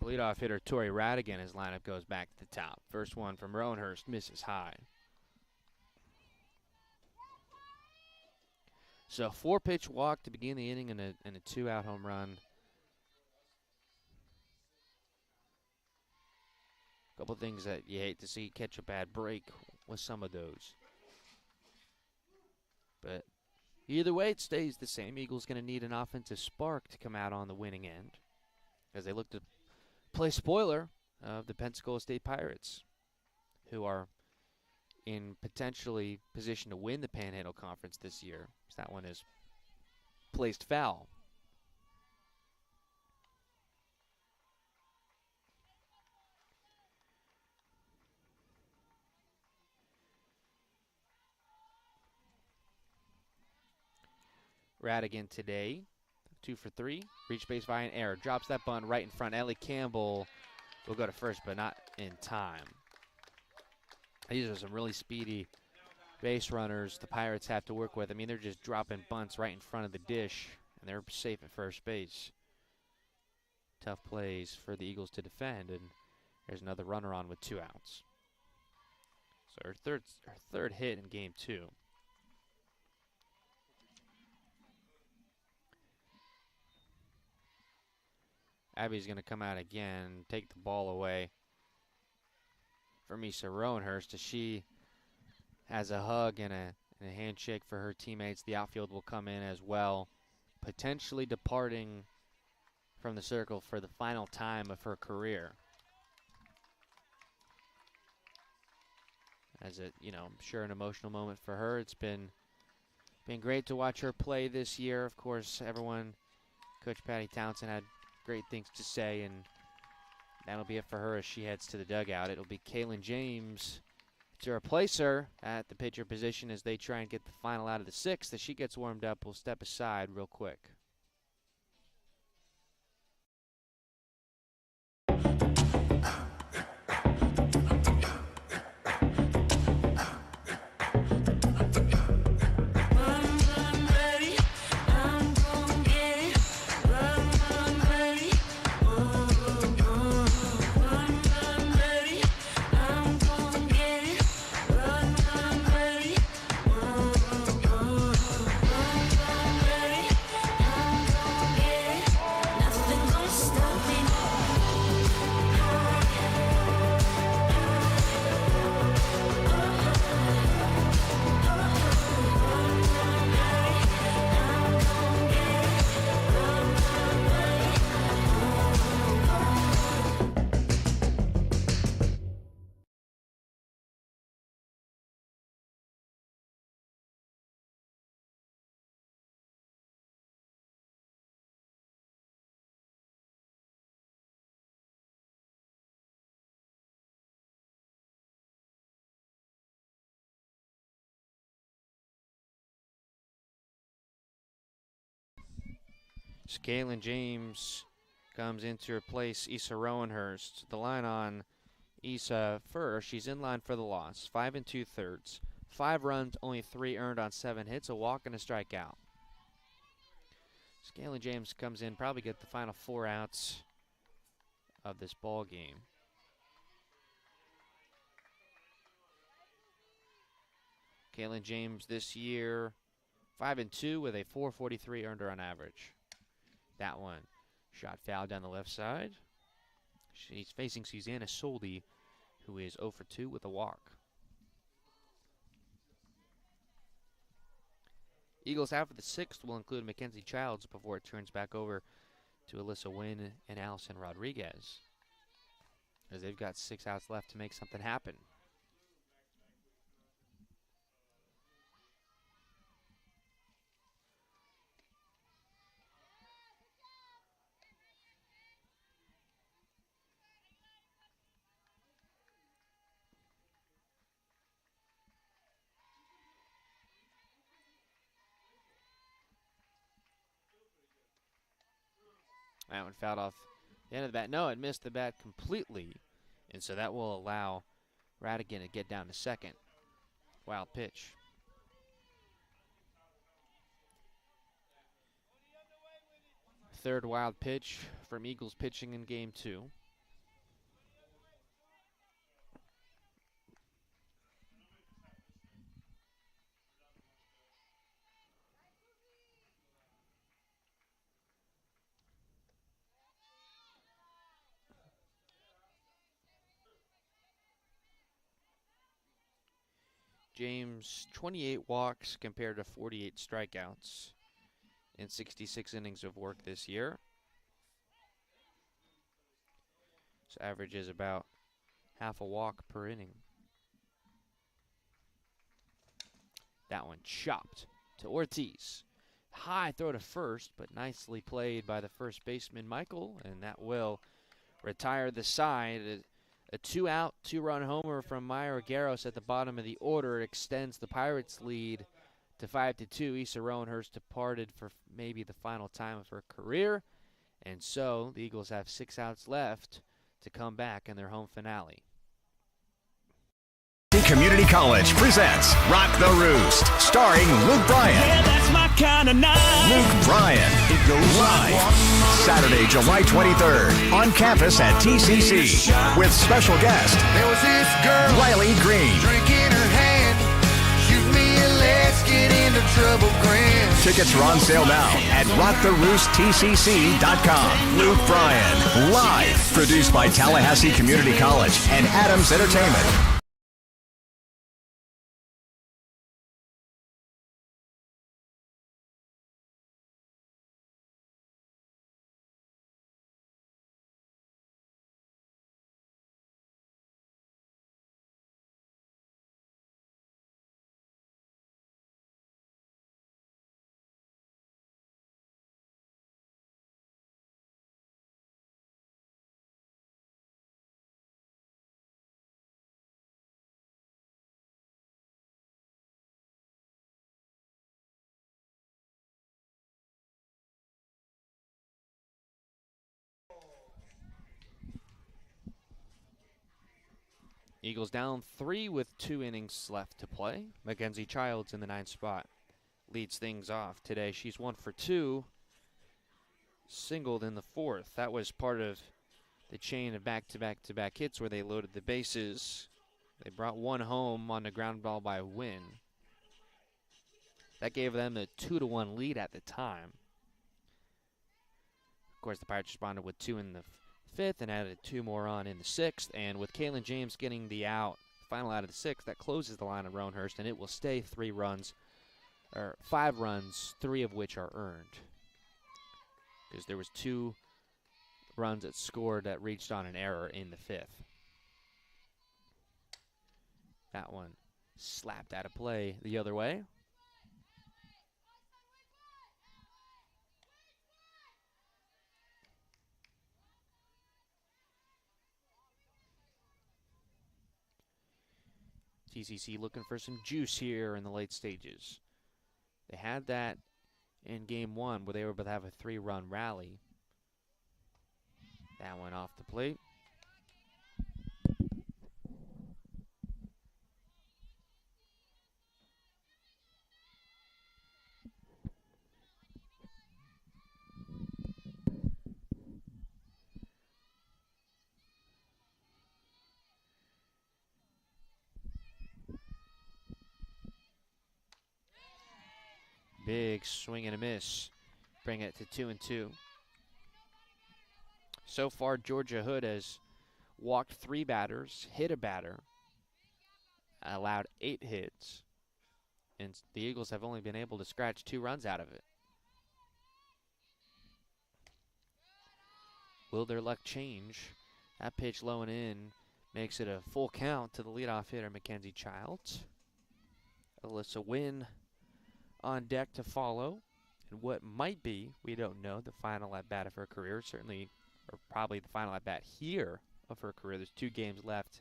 leadoff hitter Tori Radigan. His lineup goes back to the top. First one from Rowanhurst misses high. So 4-pitch walk to begin the inning and a 2-out home run. A couple things that you hate to see catch a bad break with some of those. But Either way, it stays the same. Eagles going to need an offensive spark to come out on the winning end as they look to play spoiler of the Pensacola State Pirates, who are in potentially position to win the Panhandle Conference this year. So that one is placed foul. Radigan today, 2 for 3. Reach base via an error. Drops that bunt right in front. Ellie Campbell will go to first, but not in time. These are some really speedy base runners the Pirates have to work with. I mean, they're just dropping bunts right in front of the dish, and they're safe at first base. Tough plays for the Eagles to defend, and there's another runner on with 2 outs. So her third hit in game 2. Abby's going to come out again, take the ball away from Issa Rowanhurst as she has a hug and a handshake for her teammates. The outfield will come in as well, potentially departing from the circle for the final time of her career. As it, I'm sure an emotional moment for her. It's been great to watch her play this year. Of course, Coach Patty Townsend had great things to say, and that'll be it for her as she heads to the dugout. It'll be Kaylin James to replace her at the pitcher position as they try and get the final out of the 6th. As she gets warmed up, we'll step aside real quick. Kaylin James comes in to replace Issa Rowanhurst. The line on Issa first. She's in line for the loss. 5 2/3. 5 runs, only 3 earned on 7 hits, a walk and a strikeout. Kaylin James comes in, probably get the final 4 outs of this ball game. Kaylin James this year, 5 2 with a 4.43 earned on average. That one shot foul down the left side. She's facing Susanna Soldi, who is 0 for 2 with a walk. Eagles out for the 6th will include Mackenzie Childs before it turns back over to Alyssa Wynn and Allison Rodriguez, as they've got 6 outs left to make something happen. That one fouled off the end of the bat. No, it missed the bat completely, and so that will allow Radigan to get down to second. Wild pitch. Third wild pitch from Eagles pitching in game 2. James, 28 walks compared to 48 strikeouts in 66 innings of work this year. So average is about half a walk per inning. That one chopped to Ortiz. High throw to first, but nicely played by the first baseman, Michael, and that will retire the side. A two-out, two-run homer from Meyer Garros at the bottom of the order extends the Pirates' lead to 5-2. Issa Rowenhurst departed for maybe the final time of her career, and so the Eagles have 6 outs left to come back in their home finale. Community College presents Rock the Roost, starring Luke Bryan. Yeah, that's my kind of night. Luke Bryan. It goes live Saturday, July 23rd on campus at TCC with special guest There was this girl, Riley Green. drink in her hand. Shoot me and let's get into trouble, grin. Tickets are on sale now at rocktheroosttcc.com. Luke Bryan, live, produced by Tallahassee Community College and Adams Entertainment. Eagles down 3 with 2 innings left to play. Mackenzie Childs in the 9th spot leads things off today. She's 1 for 2, singled in the 4th. That was part of the chain of back-to-back-to-back hits where they loaded the bases. They brought one home on the ground ball by Wynn. That gave them the 2-1 lead at the time. Of course, the Pirates responded with 2 in the 5th and added 2 more on in the 6th. And with Kaylin James getting the final out of the 6th, that closes the line of Rowenhurst, and it will stay 5 runs, 3 of which are earned. Because there was 2 runs that scored that reached on an error in the 5th. That one slapped out of play the other way. TCC looking for some juice here in the late stages. They had that in game 1 where they were able to have a 3-run rally. That went off the plate. Big swing and a miss. Bring it to 2-2. So far, Georgia Hood has walked 3 batters, hit a batter, allowed 8 hits, and the Eagles have only been able to scratch 2 runs out of it. Will their luck change? That pitch low and in makes it a full count to the leadoff hitter, Mackenzie Childs. Alyssa Wynn on deck to follow, and what might be, we don't know, the final at-bat of her career, certainly, or probably the final at-bat here of her career. There's 2 games left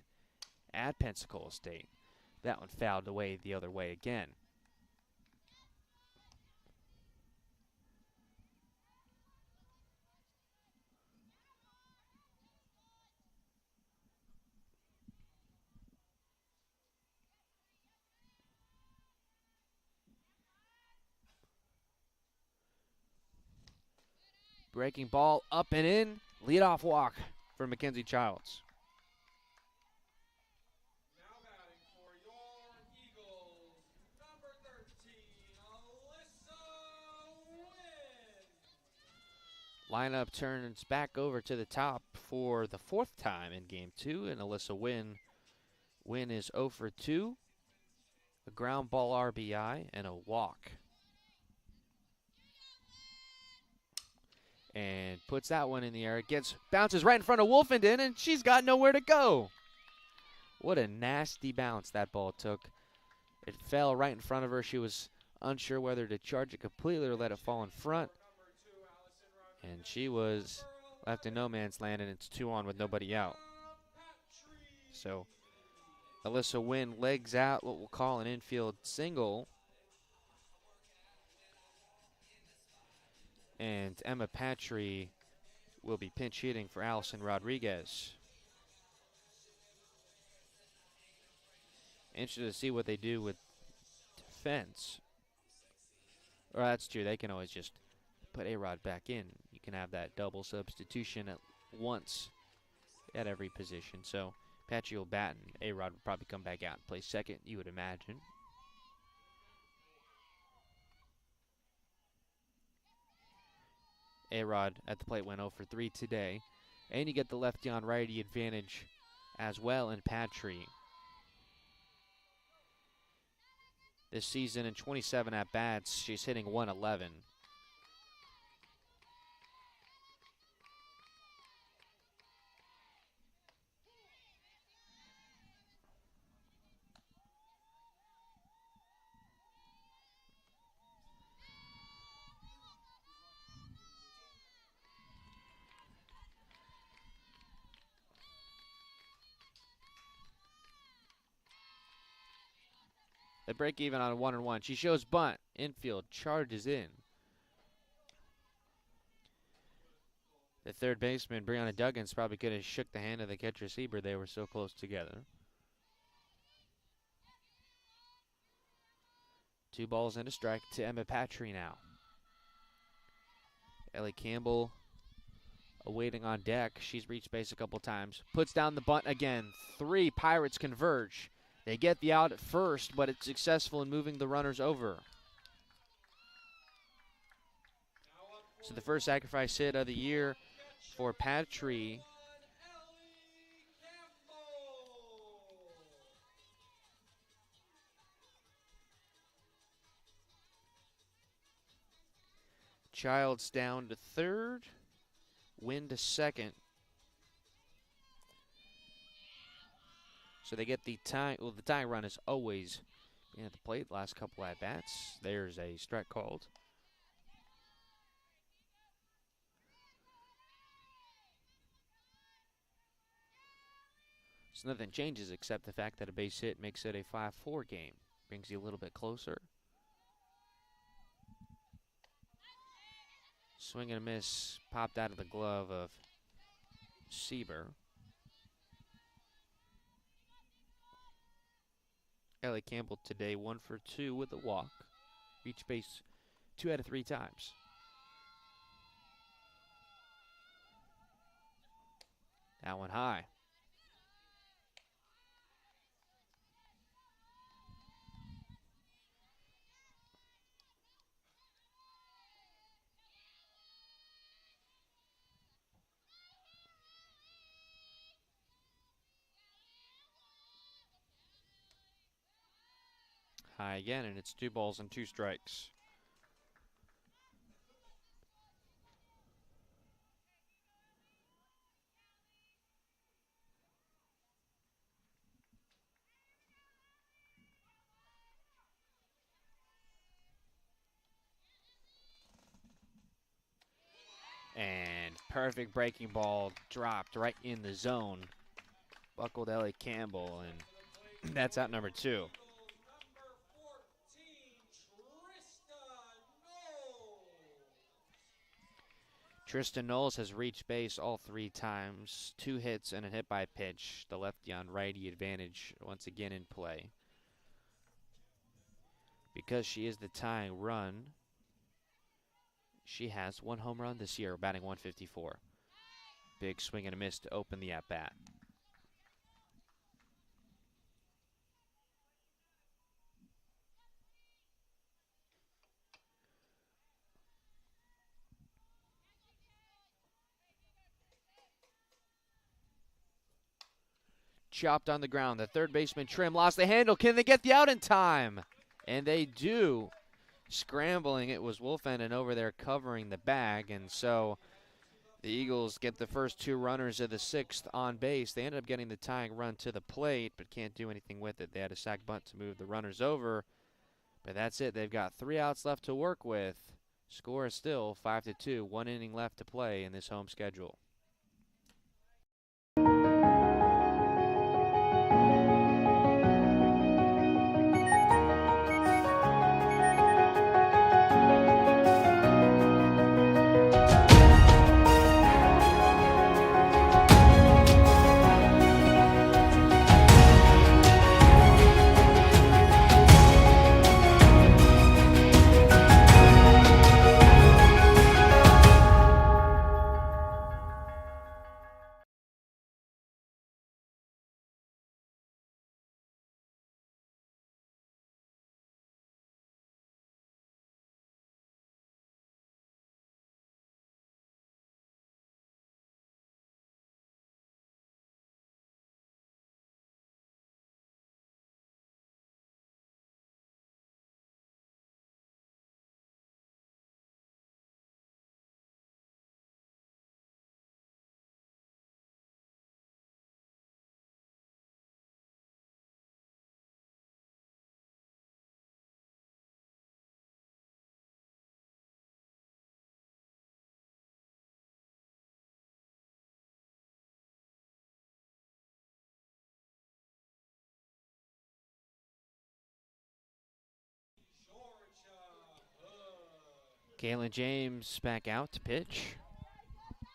at Pensacola State. That one fouled away the other way again. Breaking ball up and in. Leadoff walk for Mackenzie Childs. Now batting for your Eagles, number 13, Alyssa Wynn. Lineup turns back over to the top for the 4th time in game 2, and Alyssa Wynn is 0 for 2. A ground ball RBI and a walk. And puts that one in the air. Bounces right in front of Wolfenden, and she's got nowhere to go. What a nasty bounce that ball took. It fell right in front of her. She was unsure whether to charge it completely or let it fall in front. And she was left in no man's land, and it's 2 on with nobody out. So Alyssa Wynn legs out what we'll call an infield single. And Emma Patry will be pinch hitting for Allison Rodriguez. Interested to see what they do with defense. Or that's true, they can always just put A-Rod back in. You can have that double substitution at once at every position. So Patry will bat, and A-Rod will probably come back out and play second, you would imagine. A-Rod at the plate went 0 for 3 today. And you get the lefty on righty advantage as well in Patry. This season in 27 at-bats, she's hitting .111. They break even on a 1-1. She shows bunt. Infield charges in. The third baseman, Brianna Duggins, probably could have shook the hand of the catcher Sieber. They were so close together. 2 balls and a strike to Emma Patry now. Ellie Campbell awaiting on deck. She's reached base a couple times. Puts down the bunt again. 3 Pirates converge. They get the out at first, but it's successful in moving the runners over. So the first sacrifice hit of the year for Patry. Childs down to third. Wynn to second. So they get the tie. Well, the tying run is always at the plate. Last couple at bats. There's a strike called. So nothing changes except the fact that a base hit makes it a 5-4 game. Brings you a little bit closer. Swing and a miss popped out of the glove of Sieber. Ellie Campbell today 1 for 2 with a walk. Reached base 2 out of 3 times. That one high. High again, and it's 2 balls and 2 strikes. And perfect breaking ball dropped right in the zone. Buckled Ellie Campbell, and that's out number 2. Tristan Knowles has reached base all 3 times. 2 hits and a hit by pitch. The lefty on righty advantage once again in play. Because she is the tying run, she has 1 home run this year, batting .154. Big swing and a miss to open the at-bat. chopped on the ground. The third baseman, Trim, lost the handle. Can they get the out in time? And they do. Scrambling, it was Wolfenden over there covering the bag, and so the Eagles get the first 2 runners of the 6th on base. They ended up getting the tying run to the plate, but can't do anything with it. They had a sac bunt to move the runners over, but that's it. They've got 3 outs left to work with. Score is still 5-2. 1 inning left to play in this home schedule. Kalen James back out to pitch.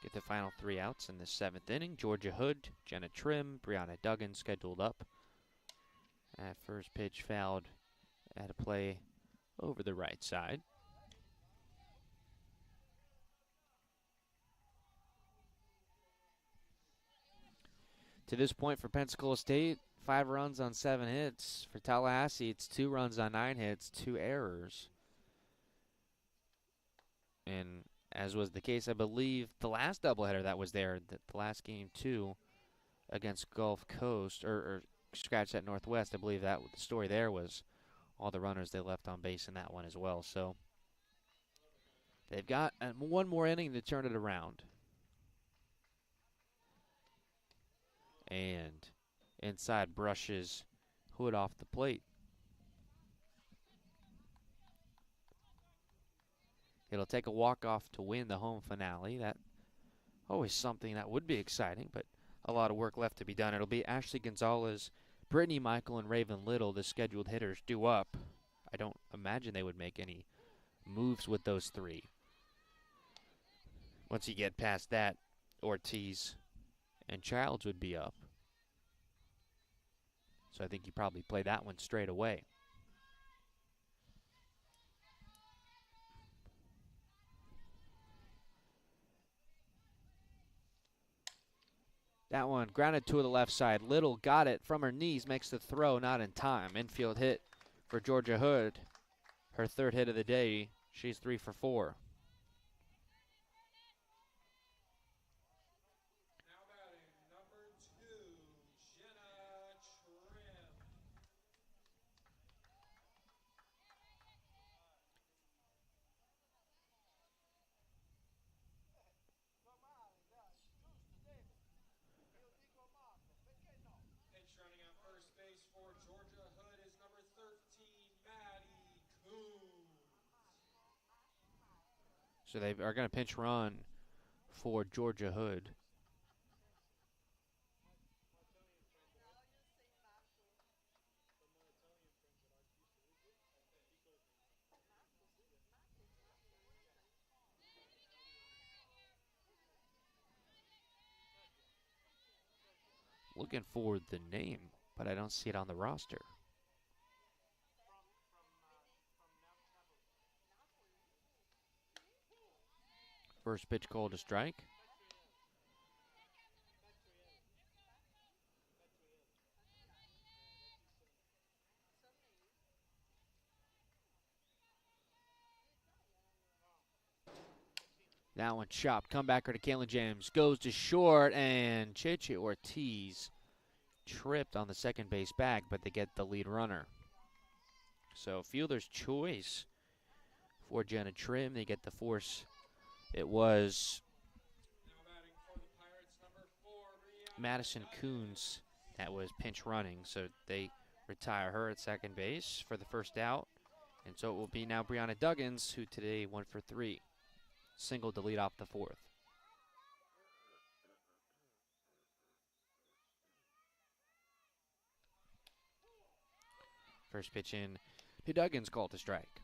Get the final 3 outs in the 7th inning. Georgia Hood, Jenna Trim, Brianna Duggan scheduled up. That first pitch fouled at a play over the right side. To this point for Pensacola State, 5 runs on 7 hits. For Tallahassee, it's 2 runs on 9 hits, 2 errors. And as was the case, I believe, the last doubleheader that was there, the last game too, against Gulf Coast, or scratch that Northwest, I believe that the story there was all the runners they left on base in that one as well. So they've got 1 more inning to turn it around. And inside brushes Hood off the plate. It'll take a walk-off to win the home finale. That always something that would be exciting, but a lot of work left to be done. It'll be Ashley Gonzalez, Brittany Michael, and Raven Little, the scheduled hitters, due up. I don't imagine they would make any moves with those 3. Once you get past that, Ortiz and Childs would be up. So I think you probably play that one straight away. That one grounded to the left side. Little got it from her knees, makes the throw, not in time. Infield hit for Georgia Hood. Her 3rd hit of the day. She's 3 for 4. Now batting, number 2, Jenna Trim. Pitch running on first base for Georgia Hood is number 13, Maddie Coons. So they are going to pinch run for Georgia Hood. Looking for the name, but I don't see it on the roster. First pitch called a strike. That one chopped. Comebacker to Kalen James. Goes to short, and Cheche Ortiz tripped on the second base bag, but they get the lead runner. So fielder's choice for Jenna Trim. They get the force. It was Madison Coons that was pinch running, so they retire her at second base for the first out. And so it will be now Brianna Duggins, who today 1 for 3. Single to lead off the fourth. First pitch in to Duggins, called to strike.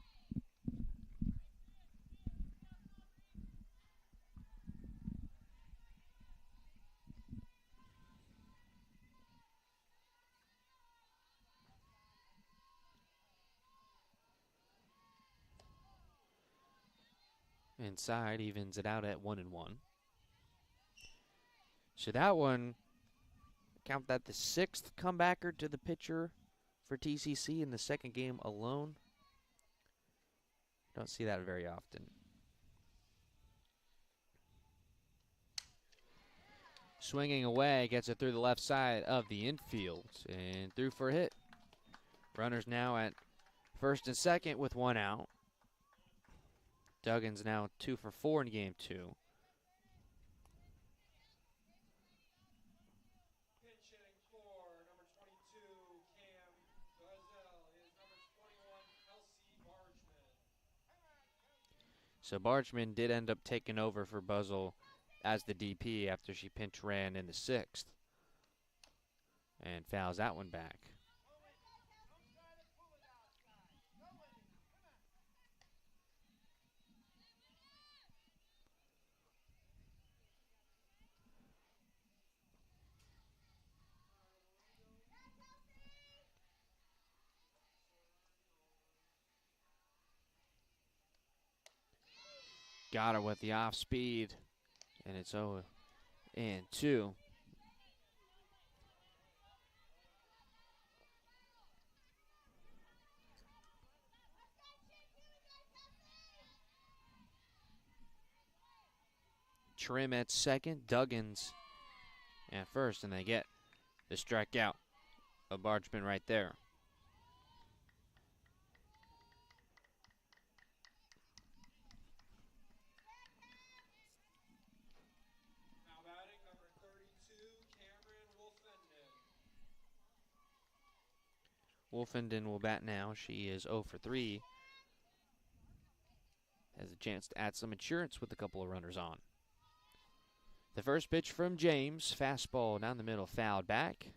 Inside, evens it out at 1-1. So that one, count that the 6th comebacker to the pitcher for TCC in the second game alone. Don't see that very often. Swinging away, gets it through the left side of the infield and through for a hit. Runners now at first and second with 1 out. Duggins now 2 for 4 in game 2. Pitch hitting for number 22, Cam Gazelle, is number 21, Kelsey Bargman. So Bargman did end up taking over for Buzzle as the DP after she pinch ran in the 6th. And fouls that one back. Got her with the off speed, and it's 0-2. Trim at second, Duggins at first, and they get the strikeout of Bargman right there. Now batting number 32, Cameron Wolfenden. Wolfenden will bat now. She is 0 for 3. Has a chance to add some insurance with a couple of runners on. The first pitch from James, fastball down the middle, fouled back.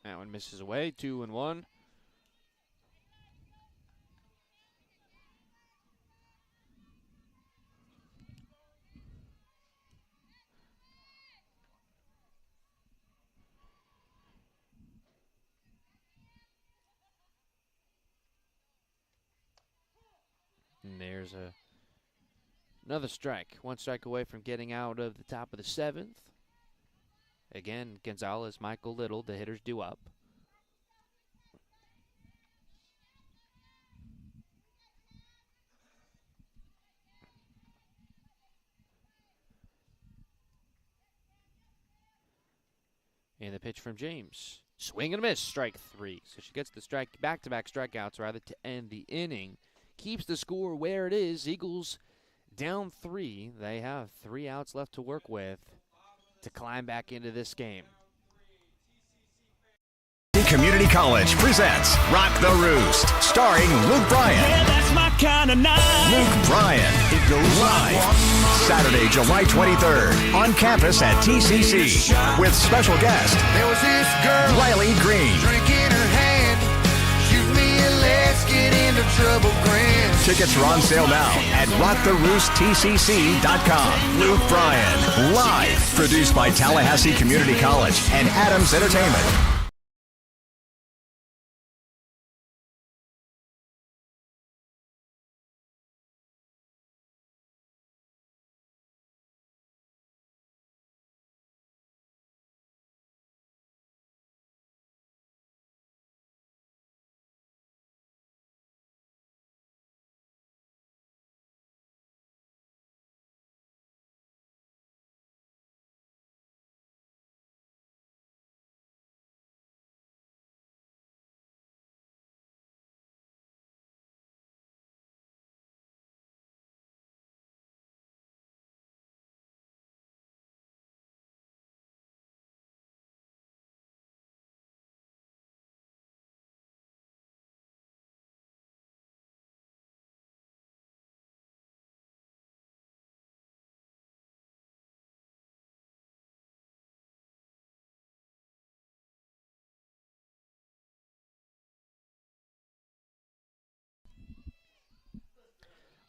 That one misses away, 2-1. And there's another strike. 1 strike away from getting out of the top of the 7th. Again, Gonzalez, Michael Little, the hitters due up. And the pitch from James. Swing and a miss, strike 3. So she gets the back-to-back strikeouts rather to end the inning. Keeps the score where it is. Eagles down 3. They have 3 outs left to work with to climb back into this game. Community College presents Rock the Roost, starring Luke Bryan. Yeah, that's my kind of night. Luke Bryan. goes Live, Saturday, July 23rd, on campus at TCC, with special guest There was this girl, Riley Green. drink in her hand. Shoot me and let's get into trouble, grin. Tickets are on sale now at rocktheroosttcc.com. Luke Bryan, live, produced by Tallahassee Community College and Adams Entertainment.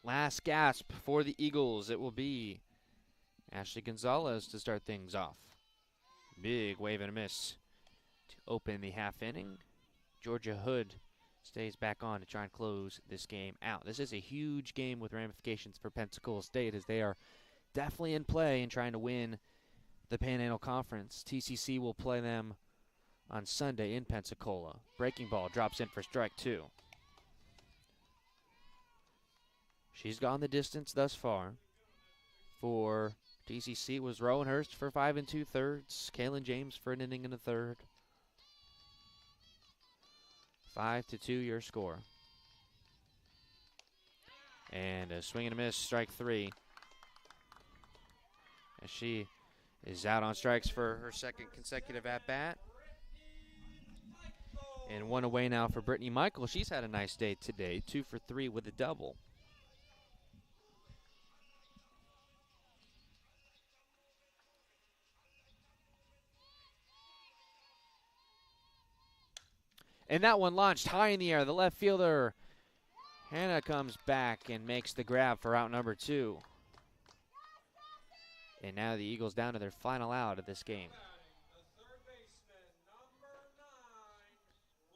Last gasp for the Eagles. It will be Ashley Gonzalez to start things off. Big wave and a miss to open the half inning. Georgia Hood stays back on to try and close this game out. This is a huge game with ramifications for Pensacola State, as they are definitely in play in trying to win the Panhandle Conference. TCC will play them on Sunday in Pensacola. Breaking ball drops in for strike two. She's gone the distance thus far. For TCC was Rowan Hurst for 5 2/3. Kaylin James for an inning and a third. 5-2 your score. And a swing and a miss, strike three. As she is out on strikes for her second consecutive at-bat. And one away now for Brittany Michael. She's had a nice day today, 2 for 3 with a double. And that one launched high in the air. The left fielder, Hannah, comes back and makes the grab for out number 2. And now the Eagles down to their final out of this game. The third baseman, number 9,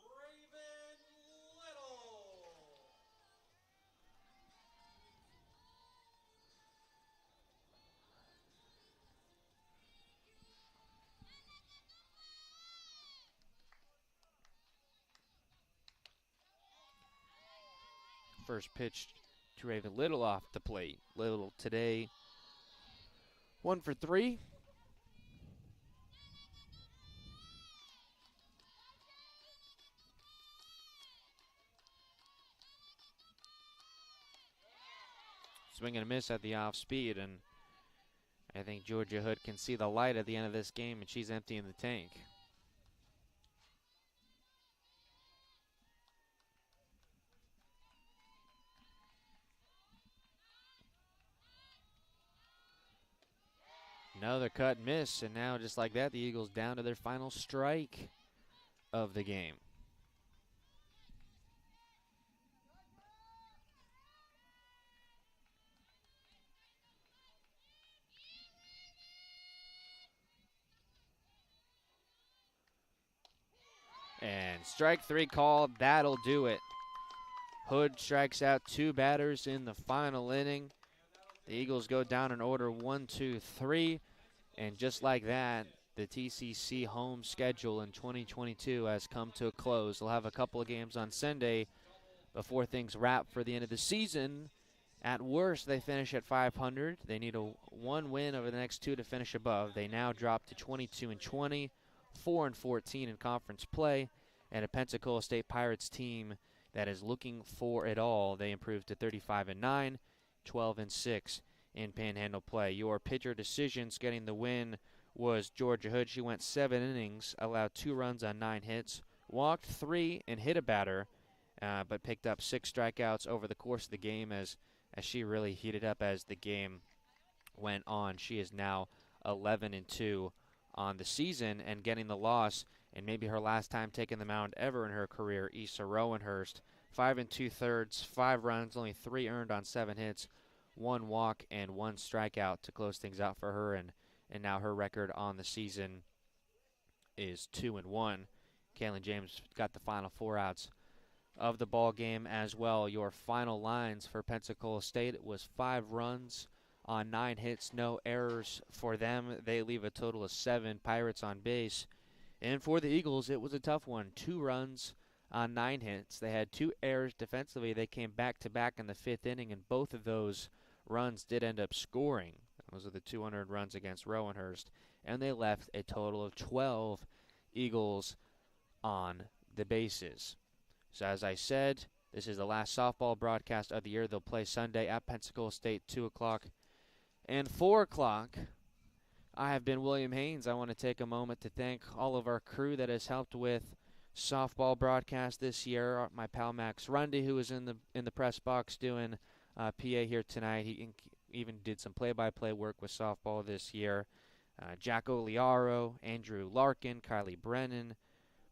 Raven Little. First pitch to Raven Little off the plate. Little today, 1 for 3. Swing and a miss at the off speed, and I think Georgia Hood can see the light at the end of this game, and she's emptying the tank. Another cut and miss, and now just like that, the Eagles down to their final strike of the game. And strike 3 called. That'll do it. Hood strikes out 2 batters in the final inning. The Eagles go down in order 1, 2, 3. And just like that, the TCC home schedule in 2022 has come to a close. They'll have a couple of games on Sunday before things wrap for the end of the season. At worst, they finish at 500. They need a 1 win over the next 2 to finish above. They now drop to 22-20, 4-14 in conference play, and a Pensacola State Pirates team that is looking for it all. They improved to 35-9, 12-6 in Panhandle play. Your pitcher decisions getting the win was Georgia Hood. She went 7 innings, allowed 2 runs on 9 hits, walked 3 and hit a batter, but picked up 6 strikeouts over the course of the game as as she really heated up as the game went on. She is now 11-2 on the season, and getting the loss and maybe her last time taking the mound ever in her career. Issa Rowenhurst, 5 2/3, 5 runs, only 3 earned on 7 hits, 1 walk and 1 strikeout to close things out for her, and now her record on the season is 2-1. Kaylin James got the final 4 outs of the ball game as well. Your final lines for Pensacola State was 5 runs on 9 hits, no errors for them. They leave a total of 7 Pirates on base. And for the Eagles, it was a tough one. 2 runs on 9 hits. They had 2 errors defensively. They came back-to-back in the 5th inning, and both of those runs did end up scoring. Those are the 200 runs against Rowenhurst. And they left a total of 12 Eagles on the bases. So as I said, this is the last softball broadcast of the year. They'll play Sunday at Pensacola State, 2 o'clock and 4 o'clock. I have been William Haynes. I want to take a moment to thank all of our crew that has helped with softball broadcast this year. My pal Max Rundy, who was in the press box doing PA here tonight. He even did some play-by-play work with softball this year. Jack Oliaro, Andrew Larkin, Kylie Brennan,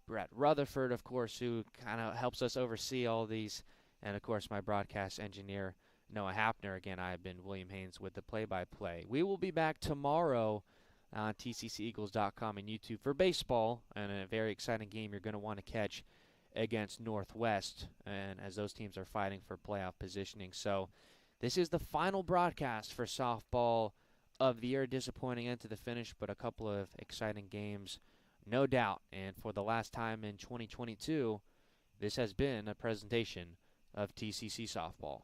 Brett Rutherford, of course, who kind of helps us oversee all these, and of course my broadcast engineer Noah Hapner. Again, I have been William Haynes with the play-by-play. We will be back tomorrow on tcceagles.com and YouTube for baseball, and a very exciting game you're going to want to catch against Northwest, and as those teams are fighting for playoff positioning. So this is the final broadcast for softball of the year. Disappointing end to the finish, but a couple of exciting games, no doubt. And for the last time in 2022, this has been a presentation of TCC Softball.